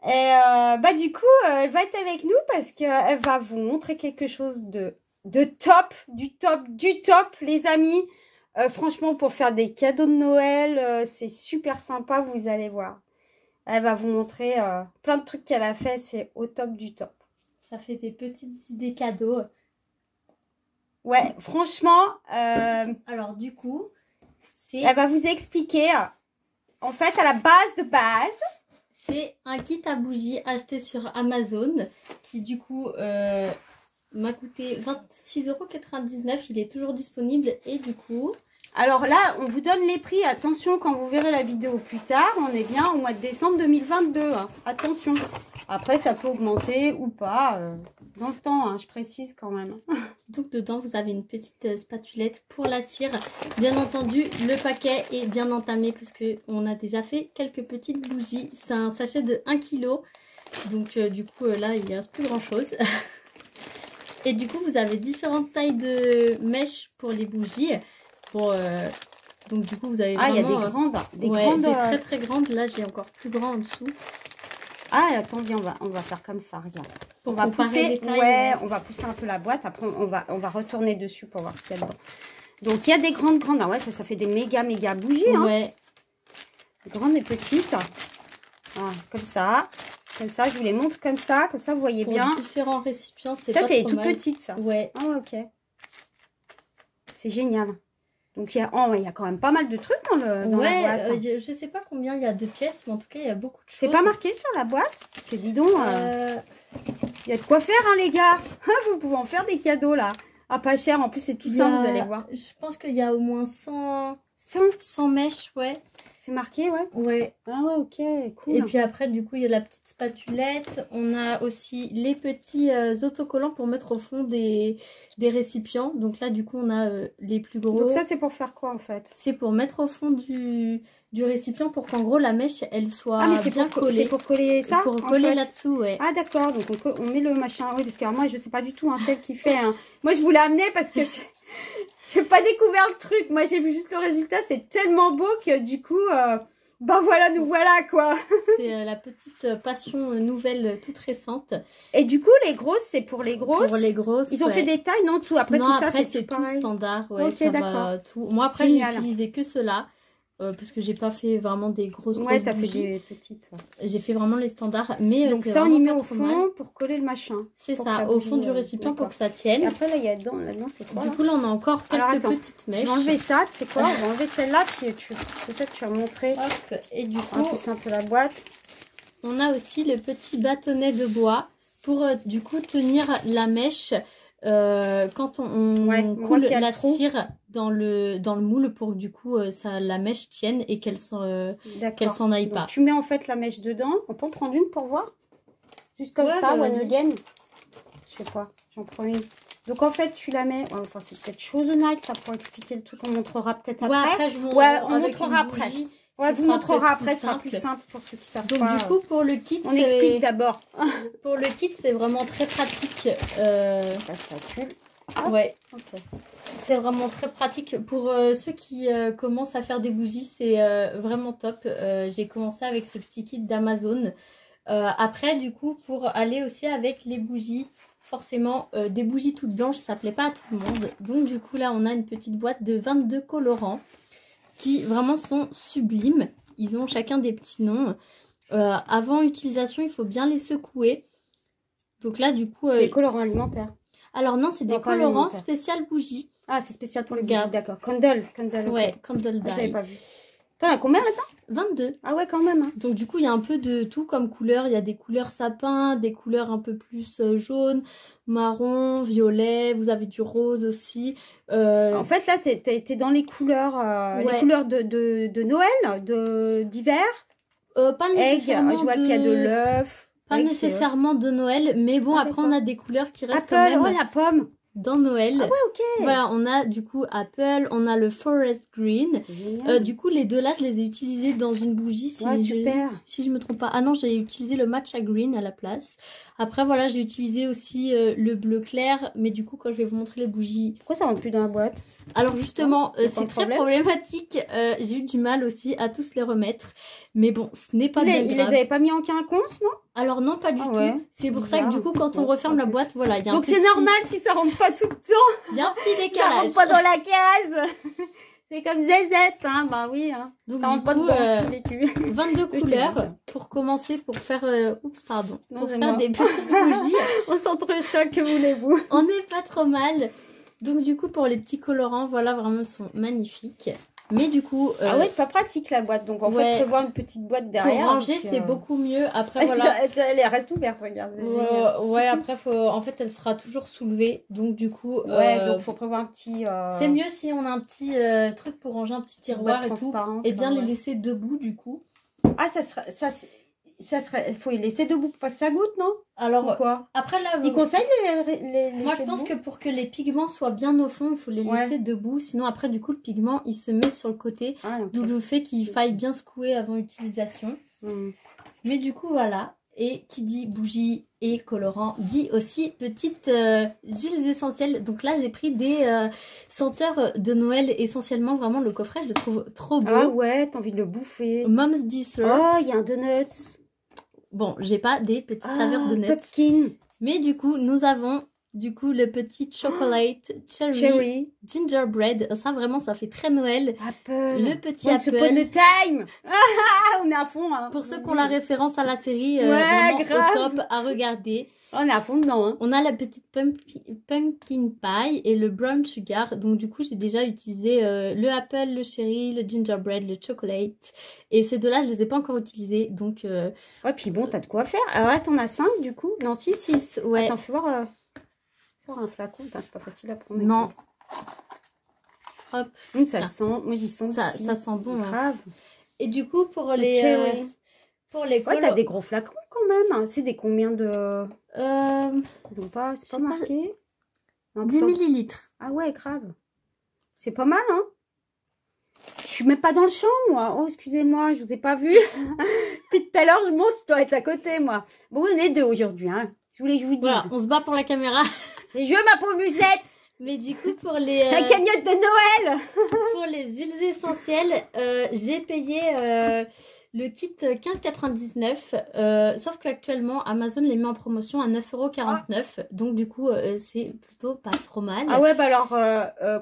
Et du coup, elle va être avec nous parce qu'elle va vous montrer quelque chose de top, du top, du top, les amis. Franchement, pour faire des cadeaux de Noël, c'est super sympa, vous allez voir. Elle va vous montrer plein de trucs qu'elle a fait, c'est au top du top. Ça fait des petites idées cadeaux. Ouais, franchement. Alors du coup, elle va vous expliquer. En fait, à la base de base. C'est un kit à bougies acheté sur Amazon qui du coup m'a coûté 26,99 €. Il est toujours disponible et du coup... Alors là, on vous donne les prix. Attention, quand vous verrez la vidéo plus tard, on est bien au mois de décembre 2022. Hein. Attention. Après, ça peut augmenter ou pas dans le temps, hein, je précise quand même. Donc dedans, vous avez une petite spatulette pour la cire. Bien entendu, le paquet est bien entamé puisqu'on a déjà fait quelques petites bougies. C'est un sachet de 1 kg. Donc du coup, là, il ne reste plus grand-chose. Et du coup, vous avez différentes tailles de mèches pour les bougies. Donc du coup, vous avez vraiment... Ah, il y a des grandes. Des très très grandes. Là, j'ai encore plus grand en dessous. Ah, attendez, on va faire comme ça, regarde. Pour on va pousser, les tailles, on va pousser un peu la boîte. Après, on va retourner dessus pour voir ce qu'il y a dedans. Donc, il y a des grandes. Ah ouais, ça fait des méga bougies. Hein. Ouais. Grandes et petites. Voilà, comme ça. Comme ça, je vous les montre comme ça. Comme ça, vous voyez pour bien. Différents récipients, c'est ça, c'est tout petite, ça. Ouais. Ah ouais, ok. C'est génial. Donc, il y a quand même pas mal de trucs dans la boîte. Je sais pas combien il y a de pièces, mais en tout cas, il y a beaucoup de choses. C'est pas marqué sur la boîte? Parce que dis donc, il y a de quoi faire, hein, les gars. Vous pouvez en faire des cadeaux, là. Ah, pas cher. En plus, c'est tout simple, vous allez voir. Je pense qu'il y a au moins 100 mèches, ouais. C'est marqué, ouais? Ouais. Ah ouais, ok, cool. Et puis après, du coup, il y a la petite spatulette. On a aussi les petits autocollants pour mettre au fond des récipients. Donc là, du coup, on a les plus gros. Donc ça, c'est pour faire quoi, en fait? C'est pour mettre au fond du récipient pour qu'en gros, la mèche, elle soit bien collée. C'est pour coller ça? Pour coller là-dessous, ouais. Ah, d'accord. Donc, on met le machin. Oui, parce que moi, je sais pas du tout, hein, celle qui fait... Hein. Moi, je voulais amener parce que... J'ai pas découvert le truc. Moi, j'ai vu juste le résultat. C'est tellement beau que du coup, ben voilà, nous voilà quoi. C'est la petite passion nouvelle toute récente. Et du coup, les grosses, c'est pour les grosses. Pour les grosses. Ils ont fait des tailles, non? Tout après, non, tout ça, c'est tout standard. Ouais, okay, d'accord. Moi, après, j'ai utilisé que cela. Parce que j'ai pas fait vraiment des grosses ouais, t'as bougies. fait des petites. J'ai fait vraiment les standards. Mais donc ça, on y met au fond pour coller le machin. C'est ça, au fond du récipient pour que ça tienne. Et après, là, il y a là-dedans, c'est quoi? Du coup, là, on a encore quelques petites mèches. Je vais enlever ça, c'est quoi? On va enlever celle-là, c'est ça que tu as montré. Hop, et du coup, on va pousser un peu la boîte. On a aussi le petit bâtonnet de bois pour, du coup, tenir la mèche quand on coule la cire dans le moule pour que du coup la mèche tienne et qu'elle s'en aille pas. Tu mets en fait la mèche dedans. On peut en prendre une pour voir? Juste comme ça, one again. Je sais pas, j'en prends une. Donc en fait tu la mets, enfin c'est peut-être chose Nike, ça pour expliquer le truc, on montrera peut-être après. On montrera après. Ouais, vous montrera après, ça sera plus simple pour ceux qui savent pas. Donc du coup pour le kit, on explique d'abord. Pour le kit, c'est vraiment très pratique. La spatule. Ouais. Okay. C'est vraiment très pratique pour ceux qui commencent à faire des bougies. C'est vraiment top. J'ai commencé avec ce petit kit d'Amazon. Après, du coup, pour aller aussi avec les bougies, forcément, des bougies toutes blanches, ça plaît pas à tout le monde. Donc du coup, là, on a une petite boîte de 22 colorants qui vraiment sont sublimes. Ils ont chacun des petits noms. Avant utilisation, il faut bien les secouer. Donc là, du coup... c'est des colorants alimentaires. Alors non, c'est des colorants spécial bougies. Ah, c'est spécial pour les bougies, d'accord. Candle. Ouais, okay. candle dye. J'avais pas vu. T'en as combien là-dedans? 22. Ah ouais, quand même. Hein. Donc du coup, il y a un peu de tout comme couleur. Il y a des couleurs sapin, des couleurs un peu plus jaune, marron, violet. Vous avez du rose aussi. En fait, là, t'es dans les couleurs, les couleurs de Noël, d'hiver. Pas nécessairement. Je vois qu'il y a de l'œuf. Pas nécessairement de Noël, mais bon, après on a des couleurs qui restent quand même... Oh, la pomme. dans Noël. Ah ouais, ok. Voilà, on a du coup Apple, on a le Forest Green. Du coup, les deux là, je les ai utilisés dans une bougie. Si je me trompe pas. Ah non, j'ai utilisé le Matcha Green à la place. Après, voilà, j'ai utilisé aussi le bleu clair. Mais du coup, quand je vais vous montrer les bougies... Pourquoi ça rentre plus dans la boîte? Alors justement, c'est très problématique. J'ai eu du mal aussi à tous les remettre. Mais bon, ce n'est pas bien grave. Ils les avaient pas mis en quinconce, non? Alors non, pas du tout. C'est pour ça que du coup, quand on referme la boîte, voilà, il y a un petit... Donc c'est normal si ça rentre pas tout le temps. Il y a un petit décalage. Ça rentre pas dans la case. C'est comme Zezette, hein. Bah oui, hein. Donc ça rentre pas dedans, 22 couleurs pour commencer, pour faire... pour faire des petites bougies. On s'entrechoque, que voulez-vous? On n'est pas trop mal. Donc du coup, pour les petits colorants, voilà, vraiment, ils sont magnifiques. Mais du coup... Ah ouais, c'est pas pratique la boîte. Donc en fait, prévoir une petite boîte derrière. Pour ranger, c'est beaucoup mieux. Après, voilà. Elle reste ouverte, regarde. Ouais, après, en fait, elle sera toujours soulevée. Donc du coup... Ouais, donc faut prévoir un petit... C'est mieux si on a un petit truc pour ranger un petit tiroir et tout. Et bien les laisser debout, du coup. Ah, ça serait... Faut les laisser debout pour pas que ça goûte, non? Alors, pourquoi? Après là... Ils conseillent les Moi, je pense que pour que les pigments soient bien au fond, il faut les laisser debout. Sinon, après, du coup, le pigment, il se met sur le côté. D'où le fait qu'il faille bien secouer avant utilisation. Mais du coup, voilà. Et qui dit bougie et colorant dit aussi petites huiles essentielles. Donc là, j'ai pris des senteurs de Noël essentiellement. Vraiment, le coffret, je le trouve trop beau. Ah ouais, t'as envie de le bouffer. Mom's Dessert. Oh, il y a un donut. Bon, j'ai pas des petites saveurs de nuts. Pumpkin. Mais du coup, nous avons du coup le petit chocolate cherry gingerbread. Ça, vraiment, ça fait très Noël. Apple. Le petit Once Apple. upon a time. On est à fond. Hein. Pour ceux qui ont la référence à la série, vraiment au top à regarder. On est à fond dedans. Hein. On a la petite pumpkin pie et le brown sugar. Donc du coup, j'ai déjà utilisé le apple, le cherry, le gingerbread, le chocolate. Et ces deux-là, je les ai pas encore utilisés. Donc, ouais, puis bon, t'as de quoi faire. Alors là, t'en as 5 du coup? Non, 6. 6, ouais. Attends, fais voir. Sors un flacon. C'est pas facile à prendre. Non. Hop. Ça sent. Moi, j'y sens. Ça sent bon. Grave. Hein. Et du coup, pour les... ouais, t'as des gros flacons quand même. C'est des combien de... Ils ont pas... C'est pas marqué. 10 millilitres. Ah ouais, grave. C'est pas mal, hein. Je suis même pas dans le champ, moi. Oh, excusez-moi, je vous ai pas vu. Puis tout à l'heure, je monte, je dois être à côté, moi. Bon, on est deux aujourd'hui, hein. Je voulais que je vous dise. Voilà, on se bat pour la caméra. Les jeux, ma pauvre Lucette. Mais du coup, pour les... La cagnotte de Noël. Pour les huiles essentielles, j'ai payé... le kit 15,99 sauf qu'actuellement Amazon les met en promotion à 9,49 €. Donc du coup c'est plutôt pas trop mal. Ah ouais, bah alors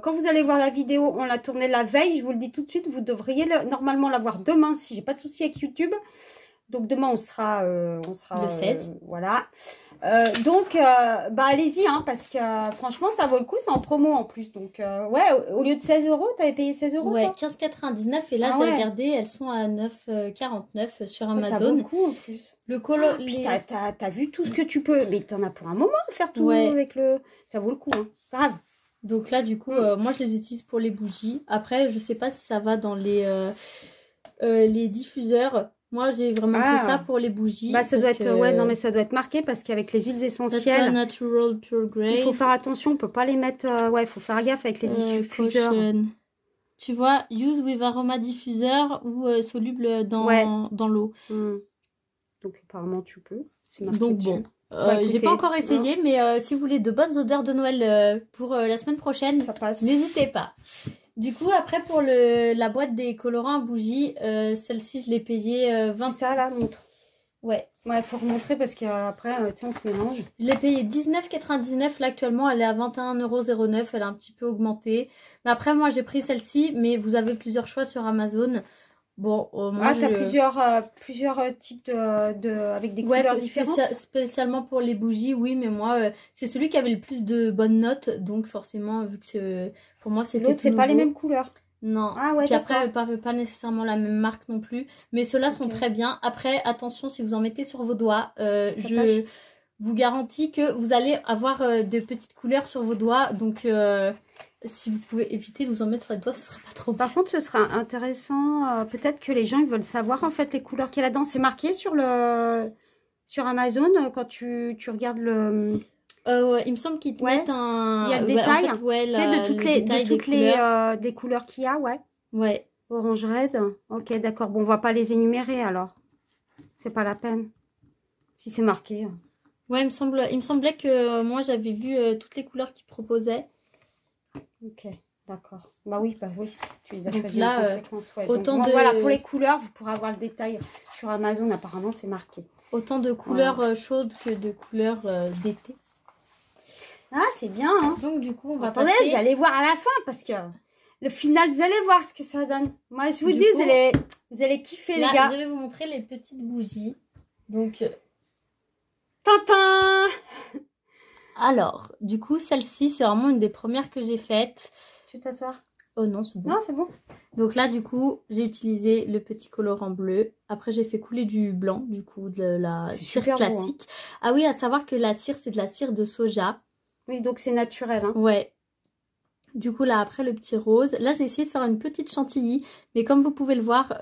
quand vous allez voir la vidéo, on l'a tournée la veille, je vous le dis tout de suite, vous devriez normalement la voir demain si j'ai pas de souci avec YouTube. Donc demain on sera le 16. Voilà. Donc bah allez-y hein, parce que franchement ça vaut le coup, c'est en promo en plus. Donc ouais, au lieu de 16 €, t'avais payé 16 €. Ouais, 15,99 et là j'ai regardé, elles sont à 9,49 sur Amazon. Ça vaut le coup en plus. Puis t'as vu tout ce que tu peux, mais t'en as pour un moment à faire tout avec le... Ça vaut le coup, hein. Grave. Donc là du coup, moi je les utilise pour les bougies. Après je sais pas si ça va dans les diffuseurs. Moi, j'ai vraiment fait ça pour les bougies. Bah, ça doit être, ouais, non, mais ça doit être marqué parce qu'avec les huiles essentielles, natural pure grade. Il faut faire attention, on peut pas les mettre, ouais, il faut faire gaffe avec les diffuseurs. Tu vois, use with aroma diffuseur ou soluble dans l'eau. Donc, apparemment, tu peux. C'est marqué donc, dessus. Bon. J'ai pas encore essayé, mais si vous voulez de bonnes odeurs de Noël pour la semaine prochaine, n'hésitez pas. Du coup, après, pour la boîte des colorants à bougies, celle-ci, je l'ai payée 20... C'est ça, là, montre. Ouais. Ouais, il faut remontrer parce qu'après, tu sais, on se mélange. Je l'ai payée 19,99. Là, actuellement, elle est à 21,09 €. Elle a un petit peu augmenté. Mais après, moi, j'ai pris celle-ci, mais vous avez plusieurs choix sur Amazon. Bon, moi, t'as plusieurs types avec des couleurs différentes. Spécialement pour les bougies, oui, mais moi, c'est celui qui avait le plus de bonnes notes. Donc, forcément, vu que pour moi, c'était tout c'est pas les mêmes couleurs. Non. Ah ouais, puis après, pas nécessairement la même marque non plus. Mais ceux-là sont très bien. Après, attention, si vous en mettez sur vos doigts, je vous garantis que vous allez avoir de petites couleurs sur vos doigts. Donc... si vous pouvez éviter de vous en mettre sur les doigts, ce serait pas trop. Par contre, ce sera intéressant. Peut-être que les gens ils veulent savoir en fait les couleurs qu'il y a là-dedans. C'est marqué sur Amazon quand tu regardes Ouais, il me semble qu'ils te Ouais. mettent un... Il y a le ouais, détail. en fait, ouais, Tu sais, de toutes le les, détail des couleurs. des couleurs qu'il y a, ouais. Ouais. Orange red. Ok, d'accord. Bon, on va pas les énumérer alors. C'est pas la peine. Si c'est marqué. Ouais, il me semblait que moi, j'avais vu toutes les couleurs qu'ils proposaient. Ok, d'accord. Bah oui, tu les as Donc choisis là, en conséquence. Ouais. autant Donc, de... voilà, pour les couleurs, vous pourrez avoir le détail sur Amazon. Apparemment, c'est marqué. Autant de couleurs chaudes que de couleurs d'été. Ah, c'est bien, hein. Donc du coup, on va Attendez, passer... vous allez voir à la fin parce que le final, vous allez voir ce que ça donne. Moi, je vous Du dis, coup, vous allez kiffer, là, les gars. je vais vous montrer les petites bougies. Donc, Tintin! alors, du coup, celle-ci, c'est vraiment une des premières que j'ai faites. Tu veux t'asseoir? Oh non, c'est bon. Non, c'est bon. Donc là, du coup, j'ai utilisé le petit colorant bleu. Après, j'ai fait couler du blanc, du coup, de la cire classique. Beau, hein. Ah oui, à savoir que la cire, c'est de la cire de soja. Oui, donc c'est naturel. Hein. Ouais. Du coup, là, après, le petit rose. Là, j'ai essayé de faire une petite chantilly. Mais comme vous pouvez le voir,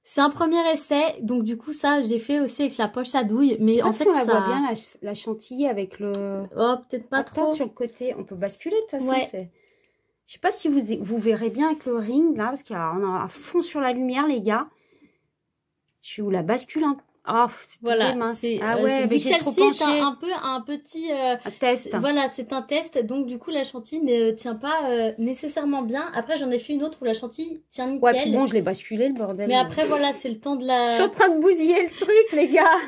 c'est un premier essai. Donc, du coup, ça, j'ai fait aussi avec la poche à douille. Mais en fait, on la voit bien, la chantilly, avec le... Oh, peut-être pas trop. Sur le côté. On peut basculer, de toute façon. Ouais. Je sais pas si vous verrez bien avec le ring, là. Parce qu'on est à fond sur la lumière, les gars. Je suis où la bascule, hein. Oh, c'est voilà, mince. Ah ouais, mais celle-ci est un peu un petit un test. Voilà, c'est un test. Donc du coup, la chantilly ne tient pas nécessairement bien. Après, j'en ai fait une autre où la chantilly tient nickel. Ouais, puis bon, je l'ai basculé, le bordel. Mais après, voilà, c'est le temps de la... Je suis en train de bousiller le truc, les gars.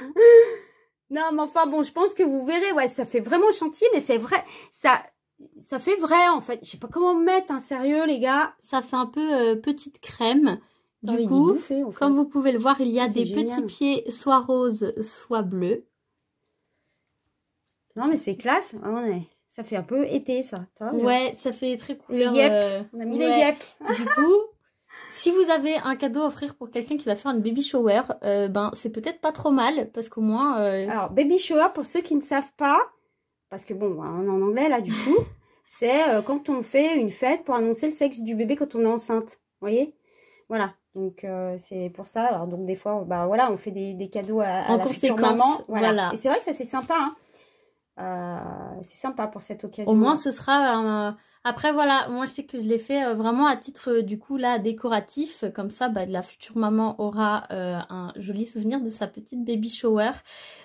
Non, mais enfin, bon, je pense que vous verrez. Ouais, ça fait vraiment chantilly, mais c'est vrai. Ça fait vrai, en fait. Je sais pas comment me mettre, hein, sérieux, les gars. Ça fait un peu petite crème. Du coup, bouffer, en fait. Comme vous pouvez le voir, il y a des petits pieds soit roses, soit bleus. Non, mais c'est classe. Ça fait un peu été, ça. Ouais, ça fait très couleur. Les yep. On a mis les yep. Du coup, si vous avez un cadeau à offrir pour quelqu'un qui va faire une baby shower, ben c'est peut-être pas trop mal, parce qu'au moins... Alors, baby shower, pour ceux qui ne savent pas, parce que bon, on est en anglais, là, du coup, c'est quand on fait une fête pour annoncer le sexe du bébé quand on est enceinte. Vous voyez? Voilà. Donc, c'est pour ça. Alors, donc, des fois, bah, voilà, on fait des cadeaux à la future maman. Voilà. Et c'est vrai que ça, c'est sympa. Hein. C'est sympa pour cette occasion. Au moins, ce sera... Après, voilà, moi, je sais que je l'ai fait vraiment à titre, du coup, là, décoratif. Comme ça, bah, la future maman aura un joli souvenir de sa petite baby shower.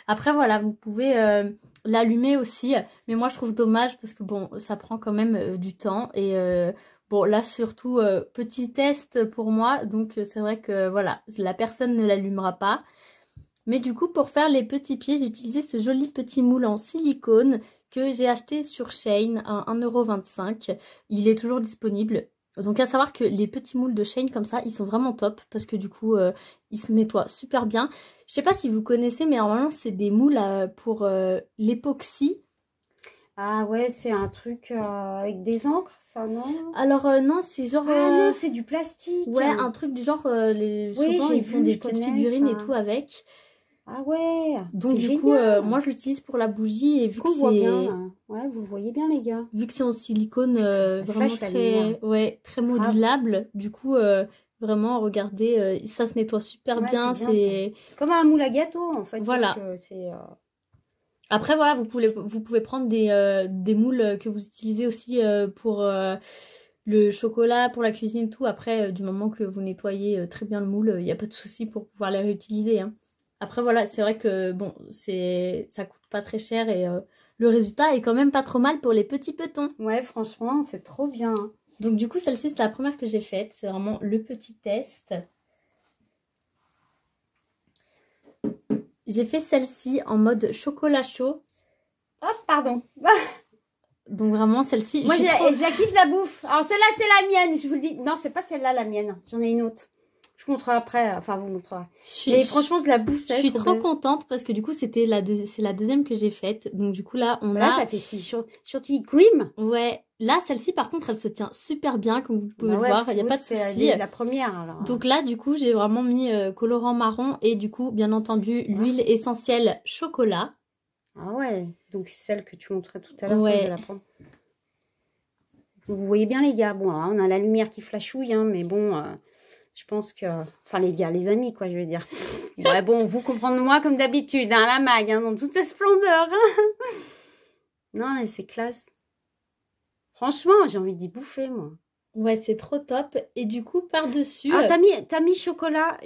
Après, voilà, vous pouvez l'allumer aussi. Mais moi, je trouve dommage parce que, bon, ça prend quand même du temps. Et... bon, là, surtout, petit test pour moi. Donc, c'est vrai que, voilà, la personne ne l'allumera pas. Mais du coup, pour faire les petits pieds, j'ai utilisé ce joli petit moule en silicone que j'ai acheté sur Shein à 1,25 €. Il est toujours disponible. Donc, à savoir que les petits moules de Shein comme ça, ils sont vraiment top. Parce que du coup, ils se nettoient super bien. Je sais pas si vous connaissez, mais normalement, c'est des moules pour l'époxy. Ah ouais, c'est un truc avec des encres, ça, non? Alors non, c'est genre... Ah non, c'est du plastique. Ouais, un truc du genre... souvent, ils font des petites figurines et tout avec. Ah ouais. Donc du coup, moi, je l'utilise pour la bougie. Et vu que c'est... bien, ouais, vous le voyez bien, les gars. Vu que c'est en silicone vraiment très modulable. Du coup, vraiment, regardez, ça se nettoie super bien. C'est comme un moule à gâteau, en fait. Voilà. Après, voilà, vous pouvez prendre des moules que vous utilisez aussi pour le chocolat, pour la cuisine et tout. Après, du moment que vous nettoyez très bien le moule, il n'y a pas de souci pour pouvoir les réutiliser. Hein. Après, voilà, c'est vrai que bon, ça coûte pas très cher et le résultat est quand même pas trop mal pour les petits petons. Ouais, franchement, c'est trop bien. Donc, du coup, celle-ci, c'est la première que j'ai faite. C'est vraiment le petit test. J'ai fait celle-ci en mode chocolat chaud. Oh, pardon. Donc vraiment, celle-ci... Moi, je la kiffe la bouffe. Alors, celle-là, c'est la mienne, je vous le dis. Non, c'est pas celle-là, la mienne. J'en ai une autre. Je vous montrerai après. Enfin, vous montrera. Mais franchement, je la bouffe. Je suis trop contente parce que du coup, c'est la deuxième que j'ai faite. Donc du coup, là, Là, ça fait chantilly cream. Ouais. Là, celle-ci, par contre, elle se tient super bien, comme vous pouvez le voir. Il n'y a pas de souci. La première, alors. Donc là, du coup, j'ai vraiment mis colorant marron et du coup, bien entendu, l'huile essentielle chocolat. Ah ouais. Donc c'est celle que tu montrais tout à l'heure. Ouais. Je vais la prendre. Vous voyez bien, les gars. Bon, alors, on a la lumière qui flashouille, hein, mais bon, je pense que... Enfin, les gars, les amis, quoi, je veux dire. Ouais, bon, vous comprendre moi comme d'habitude, hein, la mag, hein, dans toute sa splendeur. Non, mais c'est classe. Franchement, j'ai envie d'y bouffer, moi. Ouais, c'est trop top. Et du coup, par-dessus... Ah, t'as mis chocolat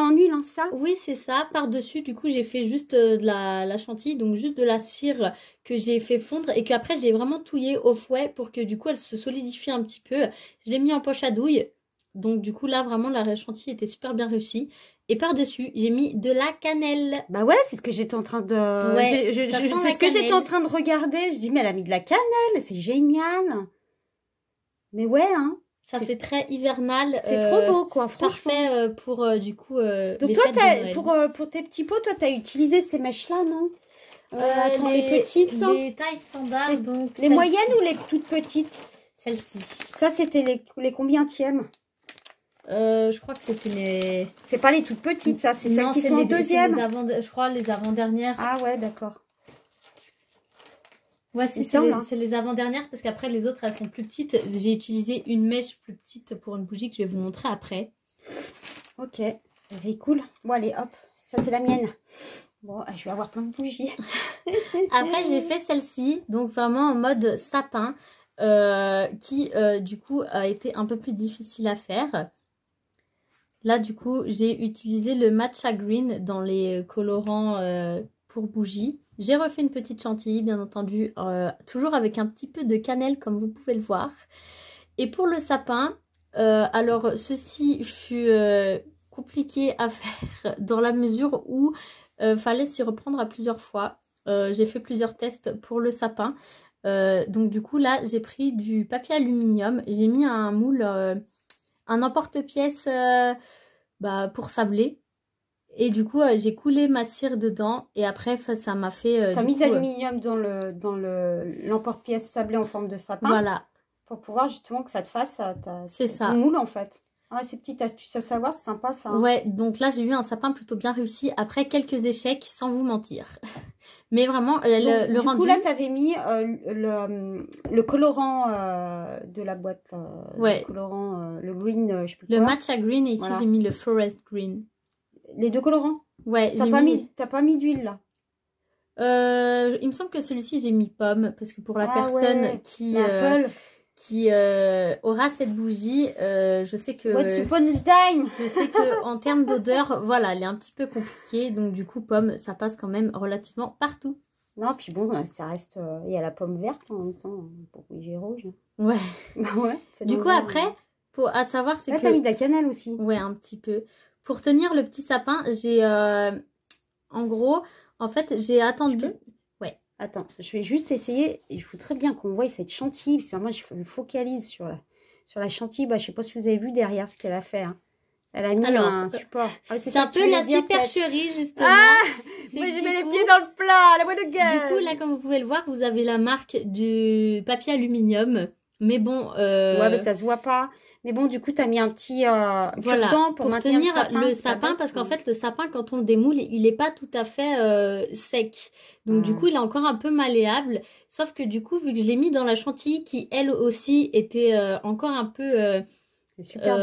en huile, hein, ça? Oui, c'est ça. Par-dessus, du coup, j'ai fait juste de la chantilly, donc juste de la cire que j'ai fait fondre et qu'après, j'ai vraiment touillé au fouet pour que du coup, elle se solidifie un petit peu. Je l'ai mis en poche à douille. Donc, du coup, là, vraiment, la chantilly était super bien réussie. Et par-dessus, j'ai mis de la cannelle. Bah ouais, c'est ce que j'étais en train de... Ouais, ça sent c'est la ce que j'étais cannelle. en train de regarder. Je dis, mais elle a mis de la cannelle, c'est génial. Mais ouais, hein. Ça fait très hivernal. C'est trop beau, quoi, franchement. Parfait pour, du coup, Donc les toi, fêtes de Noël. pour tes petits pots, toi, t'as utilisé ces mèches-là, non? Attends, les petites. Les tailles standards, donc... Les moyennes ou les toutes petites? Celle-ci. Ça, c'était les combientièmes? Je crois que c'était les... C'est pas les toutes petites, ça, c'est celles Non, qui c'est sont en les deuxième. je crois les avant-dernières. Ah ouais, d'accord. Ouais, Il me semble, hein. c'est les avant-dernières parce qu'après les autres elles sont plus petites. J'ai utilisé une mèche plus petite pour une bougie que je vais vous montrer après. Ok, c'est cool. Bon, allez, hop, ça c'est la mienne. Bon, je vais avoir plein de bougies. Après, j'ai fait celle-ci, donc vraiment en mode sapin, qui du coup a été un peu plus difficile à faire. Là, du coup, j'ai utilisé le matcha green dans les colorants pour bougies. J'ai refait une petite chantilly, bien entendu, toujours avec un petit peu de cannelle, comme vous pouvez le voir. Et pour le sapin, alors ceci fut compliqué à faire dans la mesure où fallait s'y reprendre à plusieurs fois. J'ai fait plusieurs tests pour le sapin. Donc du coup, là, j'ai pris du papier aluminium. J'ai mis un moule, un emporte-pièce pour sabler. Et du coup, j'ai coulé ma cire dedans. Et après, ça m'a fait... T'as mis de l'aluminium dans l'emporte-pièce sablé en forme de sapin. Voilà. Pour pouvoir justement que ça te fasse c'est ça. ton moule, en fait. Ah, ces petites astuces à savoir, c'est sympa, ça. Hein. Ouais, donc là, j'ai eu un sapin plutôt bien réussi. Après quelques échecs, sans vous mentir. Mais vraiment, le rendu... Du coup, là, t'avais mis le colorant de la boîte. Ouais. Le colorant, le green, je sais plus le quoi. matcha green, et ici, voilà. J'ai mis le forest green. Les deux colorants? Ouais, t'as pas mis d'huile, là? Il me semble que celui-ci, j'ai mis pomme. Parce que pour la personne qui aura cette bougie, je sais que... What's upon a time? Je sais qu'en termes d'odeur, voilà, elle est un petit peu compliquée. Donc du coup, pomme, ça passe quand même relativement partout. Non, puis bon, ça reste... Il y a la pomme verte en même temps, pour bougie rouge. Ouais. Ouais. Du coup, après, à savoir, c'est que... Là, t'as mis de la cannelle aussi. Ouais, un petit peu. Pour tenir le petit sapin, j'ai... en gros, en fait, j'ai attendu... Ouais. Attends, je vais juste essayer. Il faut très bien qu'on voie cette chantilly. Parce que moi, je me focalise sur la chantilly. Bah, je sais pas si vous avez vu derrière ce qu'elle a fait. Hein. Elle a mis un support. Ah, c'est un peu la supercherie, justement. Ah, moi, je mets les pieds dans le plat. La voix de gueule. Du coup, là, comme vous pouvez le voir, vous avez la marque du papier aluminium. Mais bon... Ouais, mais ça se voit pas. Mais bon, du coup, tu as mis un petit cure-dent pour maintenir le sapin. Parce qu'en fait, le sapin, quand on le démoule, il n'est pas tout à fait sec. Donc, du coup, il est encore un peu malléable. Sauf que du coup, vu que je l'ai mis dans la chantilly, qui, elle aussi, était encore un peu... super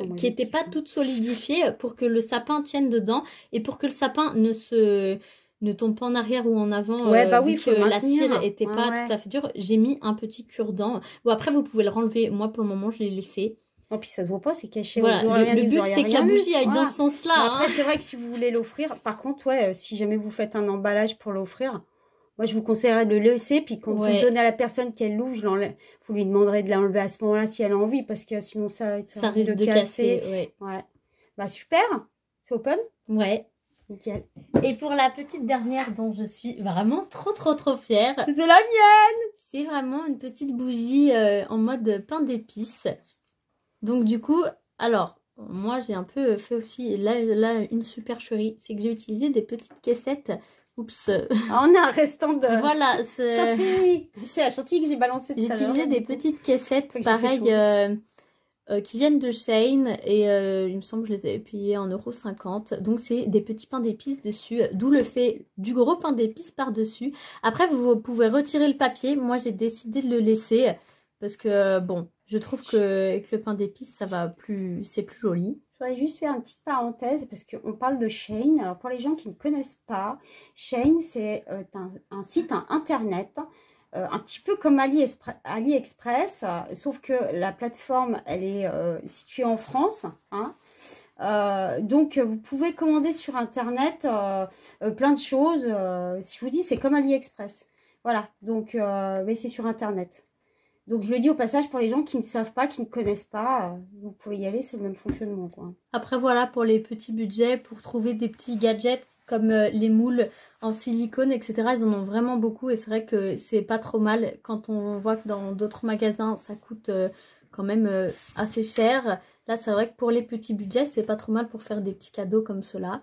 bon, qui n'était pas toute solidifiée, pour que le sapin tienne dedans. Et pour que le sapin ne tombe pas en arrière ou en avant, vu que la cire n'était pas tout à fait dure, j'ai mis un petit cure-dent. Bon, après, vous pouvez le renlever. Moi, pour le moment, je l'ai laissé. Non, puis ça se voit pas, c'est caché. Voilà, le but, c'est que la bougie aille dans ce sens-là. Après, c'est vrai que si vous voulez l'offrir, par contre, ouais, si jamais vous faites un emballage pour l'offrir, moi, je vous conseillerais de le laisser. Puis quand vous le donnez à la personne qu'elle l'ouvre, vous lui demanderez de l'enlever à ce moment-là si elle a envie, parce que sinon, ça risque de casser. Ouais. Bah, super. C'est open? Ouais. Nickel. Et pour la petite dernière dont je suis vraiment trop fière. C'est la mienne! C'est vraiment une petite bougie en mode pain d'épices. Donc du coup, alors, moi j'ai un peu fait aussi là une supercherie. C'est que j'ai utilisé des petites caissettes. Oups. Ah, on a un restant de... Voilà. Chantilly. C'est la chantilly que j'ai balancée tout à l'heure. J'ai utilisé des petites caissettes, pareil, qui viennent de Shein. Et il me semble que je les avais payées 1,50 €. Donc c'est des petits pains d'épices dessus. D'où le fait du gros pain d'épices par-dessus. Après, vous pouvez retirer le papier. Moi, j'ai décidé de le laisser. Parce que, bon, je trouve qu'avec le pain d'épices, c'est plus joli. Je voudrais juste faire une petite parenthèse parce qu'on parle de Shein. Alors, pour les gens qui ne connaissent pas, Shein, c'est un site internet un petit peu comme AliExpress, sauf que la plateforme, elle est située en France, hein. Donc, vous pouvez commander sur Internet plein de choses. Si je vous dis, c'est comme AliExpress. Voilà, donc, mais c'est sur Internet. Donc, je le dis au passage pour les gens qui ne savent pas, qui ne connaissent pas, vous pouvez y aller, c'est le même fonctionnement, quoi. Après, voilà, pour les petits budgets, pour trouver des petits gadgets comme les moules en silicone, etc. Ils en ont vraiment beaucoup et c'est vrai que c'est pas trop mal quand on voit que dans d'autres magasins, ça coûte quand même assez cher. Là, c'est vrai que pour les petits budgets, c'est pas trop mal pour faire des petits cadeaux comme cela.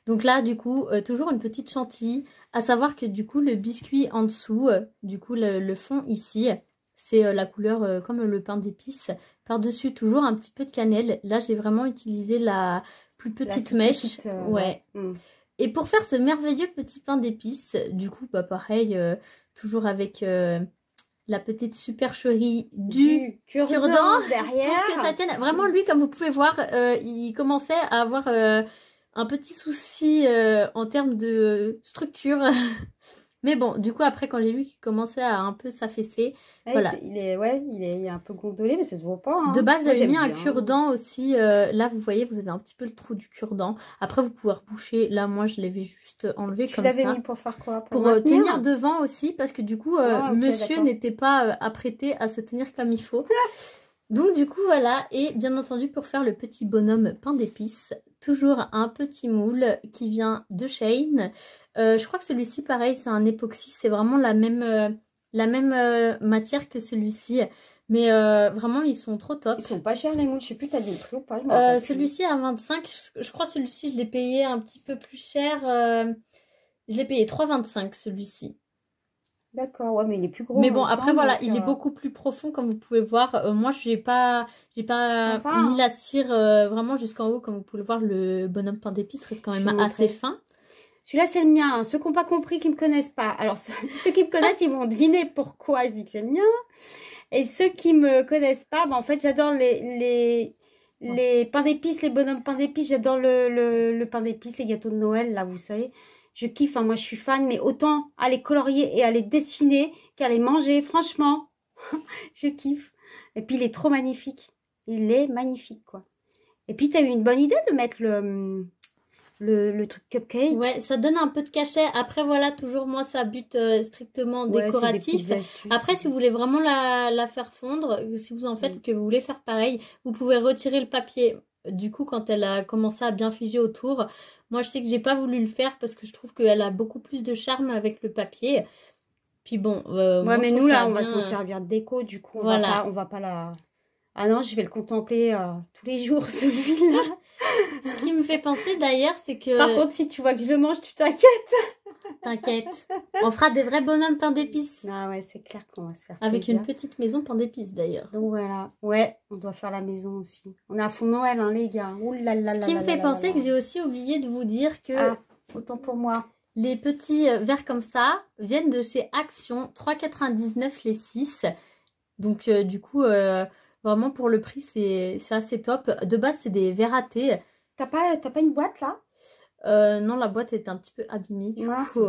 Donc là, du coup, toujours une petite chantilly. À savoir que du coup, le biscuit en dessous, du coup, le fond ici, c'est la couleur comme le pain d'épices. Par-dessus, toujours un petit peu de cannelle. Là, j'ai vraiment utilisé la plus petite mèche. Ouais. Et pour faire ce merveilleux petit pain d'épices, du coup, bah pareil, toujours avec la petite supercherie du cure-dent derrière. Pour que ça tienne. Vraiment, lui, comme vous pouvez voir, il commençait à avoir un petit souci en termes de structure. Mais bon, du coup, après, quand j'ai vu qu'il commençait à un peu s'affaisser, voilà. Il est un peu gondolé, mais ça se voit pas. Hein. De base, j'avais mis un cure-dent aussi. Là, vous voyez, vous avez un petit peu le trou du cure-dent. Après, vous pouvez reboucher. Là, moi, je l'avais juste enlevé comme ça. Tu l'avais mis pour faire quoi? Pour tenir devant aussi, parce que du coup, monsieur n'était pas apprêté à se tenir comme il faut. Donc, du coup, voilà. Et bien entendu, pour faire le petit bonhomme pain d'épices, toujours un petit moule qui vient de Shein. Je crois que celui-ci, pareil, c'est un époxy. C'est vraiment la même matière que celui-ci. Mais vraiment, ils sont trop top. Ils sont pas chers les moules. Je sais plus, t'as dit le prix ou pas? Celui-ci à 25. Je crois celui-ci, je l'ai payé un petit peu plus cher. Je l'ai payé 3,25 celui-ci. D'accord, ouais, mais il est plus gros. Mais bon, après, voilà, il est beaucoup plus profond, comme vous pouvez voir. Moi, j'ai pas mis la cire vraiment jusqu'en haut, comme vous pouvez le voir. Le bonhomme pain d'épices reste quand même assez fin. Celui-là, c'est le mien. Hein. Ceux qui n'ont pas compris, qui ne me connaissent pas. Alors, ceux qui me connaissent, ils vont deviner pourquoi je dis que c'est le mien. Et ceux qui me connaissent pas, bah, en fait, j'adore les pains d'épices, les bonhommes pains d'épices. J'adore le pain d'épices, les gâteaux de Noël, là, vous savez. Je kiffe, hein, moi je suis fan, mais autant à les colorier et à les dessiner qu'à les manger, franchement, je kiffe. Et puis il est trop magnifique, il est magnifique quoi. Et puis tu as eu une bonne idée de mettre le truc cupcake. Ouais, ça donne un peu de cachet. Après voilà, toujours moi ça bute strictement décoratif. Après si vous voulez vraiment la faire fondre, si vous en faites que vous voulez faire pareil, vous pouvez retirer le papier. Du coup quand elle a commencé à bien figer autour, moi, je sais que j'ai pas voulu le faire parce que je trouve qu'elle a beaucoup plus de charme avec le papier. Puis bon, ouais, moi, mais nous, là, on va s'en servir de déco. Du coup, voilà. on va pas la... Ah non, je vais le contempler tous les jours, celui-là. Ce qui me fait penser, d'ailleurs, c'est que... Par contre, si tu vois que je le mange, tu t'inquiètes. T'inquiète. On fera des vrais bonhommes pain d'épices. Ah ouais, c'est clair qu'on va se faire avec plaisir. une petite maison pain d'épices, d'ailleurs. Donc voilà. Ouais, on doit faire la maison aussi. On est à fond Noël, hein, les gars. Ouh là là là. Ce qui me fait penser que j'ai aussi oublié de vous dire que... Ah, autant pour moi. Les petits verres comme ça viennent de chez Action. 3,99 les 6. Donc, du coup, vraiment, pour le prix, c'est assez top. De base, c'est des verres à thé. T'as pas une boîte, là? Non, la boîte est un petit peu abîmée. Du coup,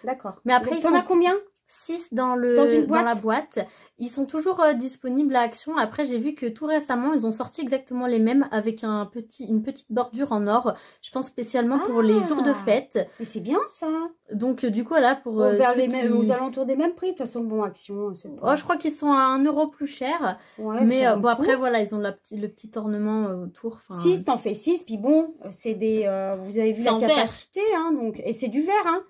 d'accord. Mais après, ils sont à combien? 6 dans la boîte. Ils sont toujours disponibles à Action. Après, j'ai vu que tout récemment, ils ont sorti exactement les mêmes avec une petite bordure en or. Je pense spécialement pour les jours de fête. Mais c'est bien ça. Donc, du coup, là, pour aux alentours des mêmes prix. De toute façon, bon, Action, c'est pas... Oh, je crois qu'ils sont à 1 € plus cher. Ouais, mais bon, après, voilà, ils ont le petit ornement autour. 6, t'en fais 6. Puis bon, c'est des... vous avez vu la capacité, hein, donc, et c'est du verre, hein.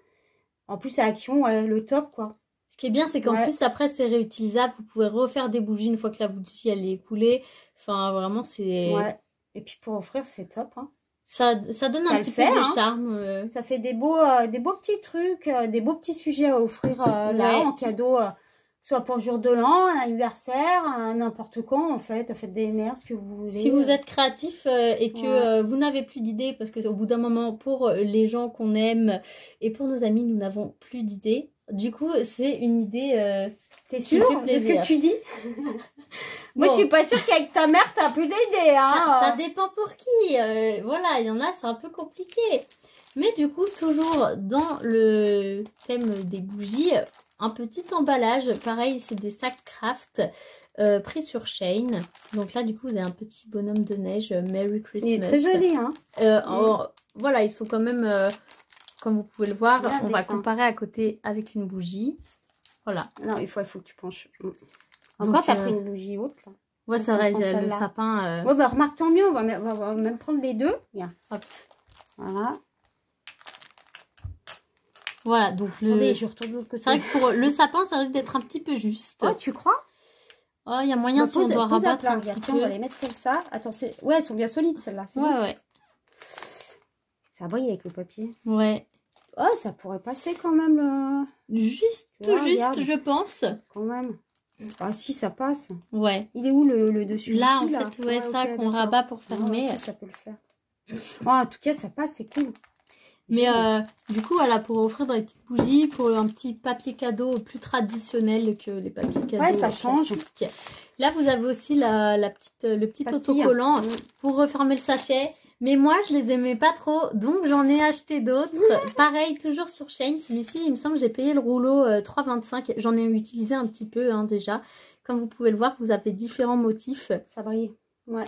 En plus, à Action, ouais, le top, quoi. Ce qui est bien, c'est qu'en plus, après, c'est réutilisable. Vous pouvez refaire des bougies une fois que la bougie, elle est écoulée. Enfin, vraiment, c'est... Ouais. Et puis, pour offrir, c'est top, hein. Ça donne un petit peu de charme. Ça fait des beaux petits trucs, des beaux petits sujets à offrir là, en cadeau. Soit pour le jour de l'an, un anniversaire, n'importe quand, en fait. Faites des mères, ce que vous voulez. Si vous êtes créatif et que vous n'avez plus d'idées, parce qu'au bout d'un moment, pour les gens qu'on aime et pour nos amis, nous n'avons plus d'idées. Du coup, c'est une idée T'es sûre de ce que tu dis? Moi, je suis pas sûre qu'avec ta mère, t'as plus d'idées. Hein. Ça dépend pour qui. Voilà, il y en a, c'est un peu compliqué. Mais du coup, toujours dans le thème des bougies, un petit emballage. Pareil, c'est des sacs craft pris sur Shein. Donc là, du coup, vous avez un petit bonhomme de neige. Merry Christmas. Il est très joli, hein. Voilà, ils sont quand même, comme vous pouvez le voir, Bien on va dessin. comparer à côté avec une bougie. Voilà. Non, il faut que tu penches. Encore, t'as pris une bougie haute, là. Ouais, c'est vrai, j'ai le là. sapin. Ouais, bah remarque, tant mieux, on va même prendre les deux. Viens. Hop. Voilà. Voilà, donc Attendez, je retourne de l'autre côté. c'est vrai que pour le sapin, ça risque d'être un petit peu juste. Oh, tu crois? Oh, il y a moyen si on doit rabattre un petit peu. On va les mettre comme ça. Attends, ouais, elles sont bien solides, celles-là. Ouais, ouais. Ça brille avec le papier. Ouais. Oh, ça pourrait passer quand même. Juste, Là, juste, regarde. je pense. Quand même. Ah si, ça passe. Ouais. Il est où le dessus? Là, ici, en là fait, ouais, ça ok, qu'on rabat pour Ah, fermer. si, ça peut le faire. Oh, en tout cas, ça passe, c'est cool. Mais du coup, voilà, pour offrir dans les petites bougies, pour un petit papier cadeau plus traditionnel que les papiers cadeaux. Ouais, ça change. Classiques. Là, vous avez aussi le petit Pastille. autocollant pour refermer le sachet. Mais moi, je les aimais pas trop, donc j'en ai acheté d'autres. Pareil, toujours sur Shein. Celui-ci, il me semble que j'ai payé le rouleau 3,25. J'en ai utilisé un petit peu déjà. Comme vous pouvez le voir, vous avez différents motifs. Ça brille. Ouais.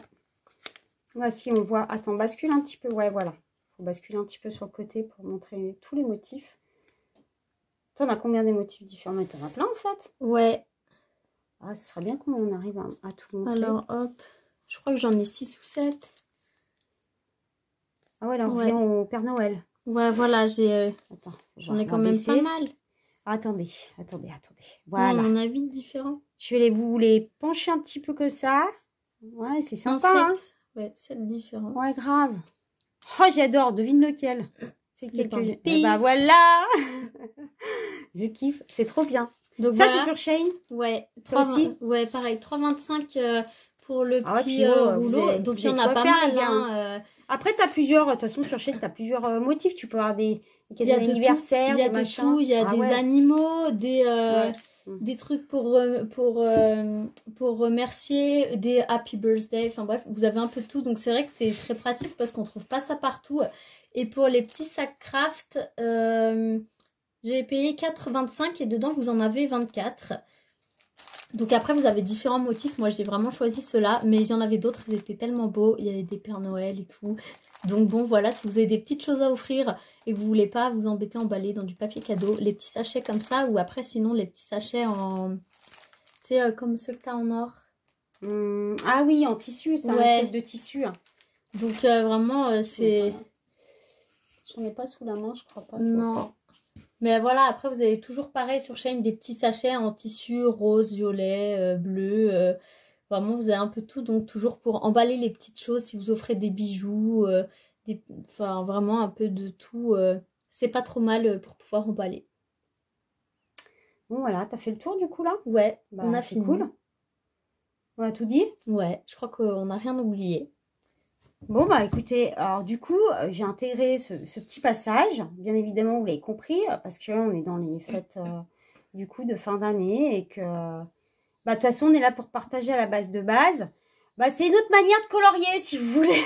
Voici, on voit. Attends, bascule un petit peu. Ouais, voilà. Faut basculer un petit peu sur le côté pour montrer tous les motifs. T'en as combien des motifs différents? Mais t'en as plein en fait. Ouais. Ah, ce serait bien qu'on arrive à tout montrer. Alors, hop. Je crois que j'en ai 6 ou 7. Ah ouais, là, on revient au Père Noël. Ouais, voilà, j'en ai quand même pas mal. Attendez. Voilà. On en a 8 différents. Je vais vous les pencher un petit peu que ça. Ouais, c'est sympa. Non, 7. Hein. Ouais, 7 différents. Ouais, grave. Oh, j'adore. Devine lequel. C'est lequel. Et bah voilà. Je kiffe. C'est trop bien. Donc ça, voilà. C'est sur Shein. Ouais. Ça aussi. Ouais, pareil. 3,25 pour le petit ouais, rouleau. Donc il y en a pas mal. Hein. Après, tu as plusieurs. De toute façon, sur Shein, tu as plusieurs motifs. Tu peux avoir des anniversaires. Il y a de tout. Il y a des animaux, des trucs pour remercier, des happy birthday, enfin bref, vous avez un peu de tout, donc c'est vrai que c'est très pratique parce qu'on trouve pas ça partout. Et pour les petits sacs craft, j'ai payé 4,25 et dedans vous en avez 24. Donc après vous avez différents motifs, moi j'ai vraiment choisi ceux-là, mais il y en avait d'autres, ils étaient tellement beaux, il y avait des Pères Noël et tout. Donc bon voilà, si vous avez des petites choses à offrir et que vous voulez pas vous embêter à emballer dans du papier cadeau, les petits sachets comme ça, ou après sinon les petits sachets en... Tu sais, comme ceux que tu as en or. Ah oui, en tissu, c'est un espèce de tissu. Hein. Donc vraiment, c'est... J'en ai pas sous la main, je crois pas. Non. Mais voilà, après vous avez toujours pareil sur Shein des petits sachets en tissu rose, violet, bleu. Vraiment, vous avez un peu tout, donc toujours pour emballer les petites choses, si vous offrez des bijoux, enfin vraiment un peu de tout, c'est pas trop mal pour pouvoir emballer. Bon voilà, t'as fait le tour du coup là? Ouais, on a fini. Cool. On a tout dit? Ouais, je crois qu'on n'a rien oublié. Bon bah écoutez, alors du coup, j'ai intégré ce petit passage, bien évidemment vous l'avez compris, parce qu'on est dans les fêtes du coup de fin d'année et que... Bah, de toute façon, on est là pour partager à la base de base. Bah, c'est une autre manière de colorier, si vous voulez.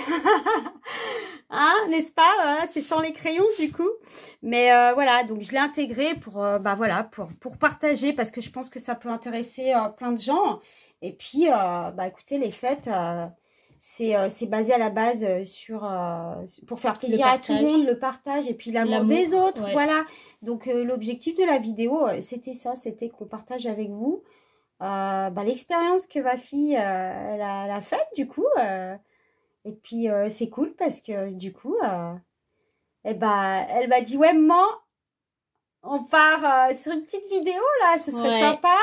Hein, n'est-ce pas? Voilà, c'est sans les crayons, du coup. Mais voilà, donc je l'ai intégré pour, bah, voilà, pour partager, parce que je pense que ça peut intéresser plein de gens. Et puis, bah, écoutez, les fêtes, c'est basé à la base pour faire plaisir à tout le monde, le partage et puis l'amour des autres. Ouais. Voilà. Donc, l'objectif de la vidéo, c'était ça, c'était qu'on partage avec vous. Bah, l'expérience que ma fille elle a faite du coup et puis c'est cool parce que du coup elle m'a dit ouais maman on part sur une petite vidéo là, ce serait sympa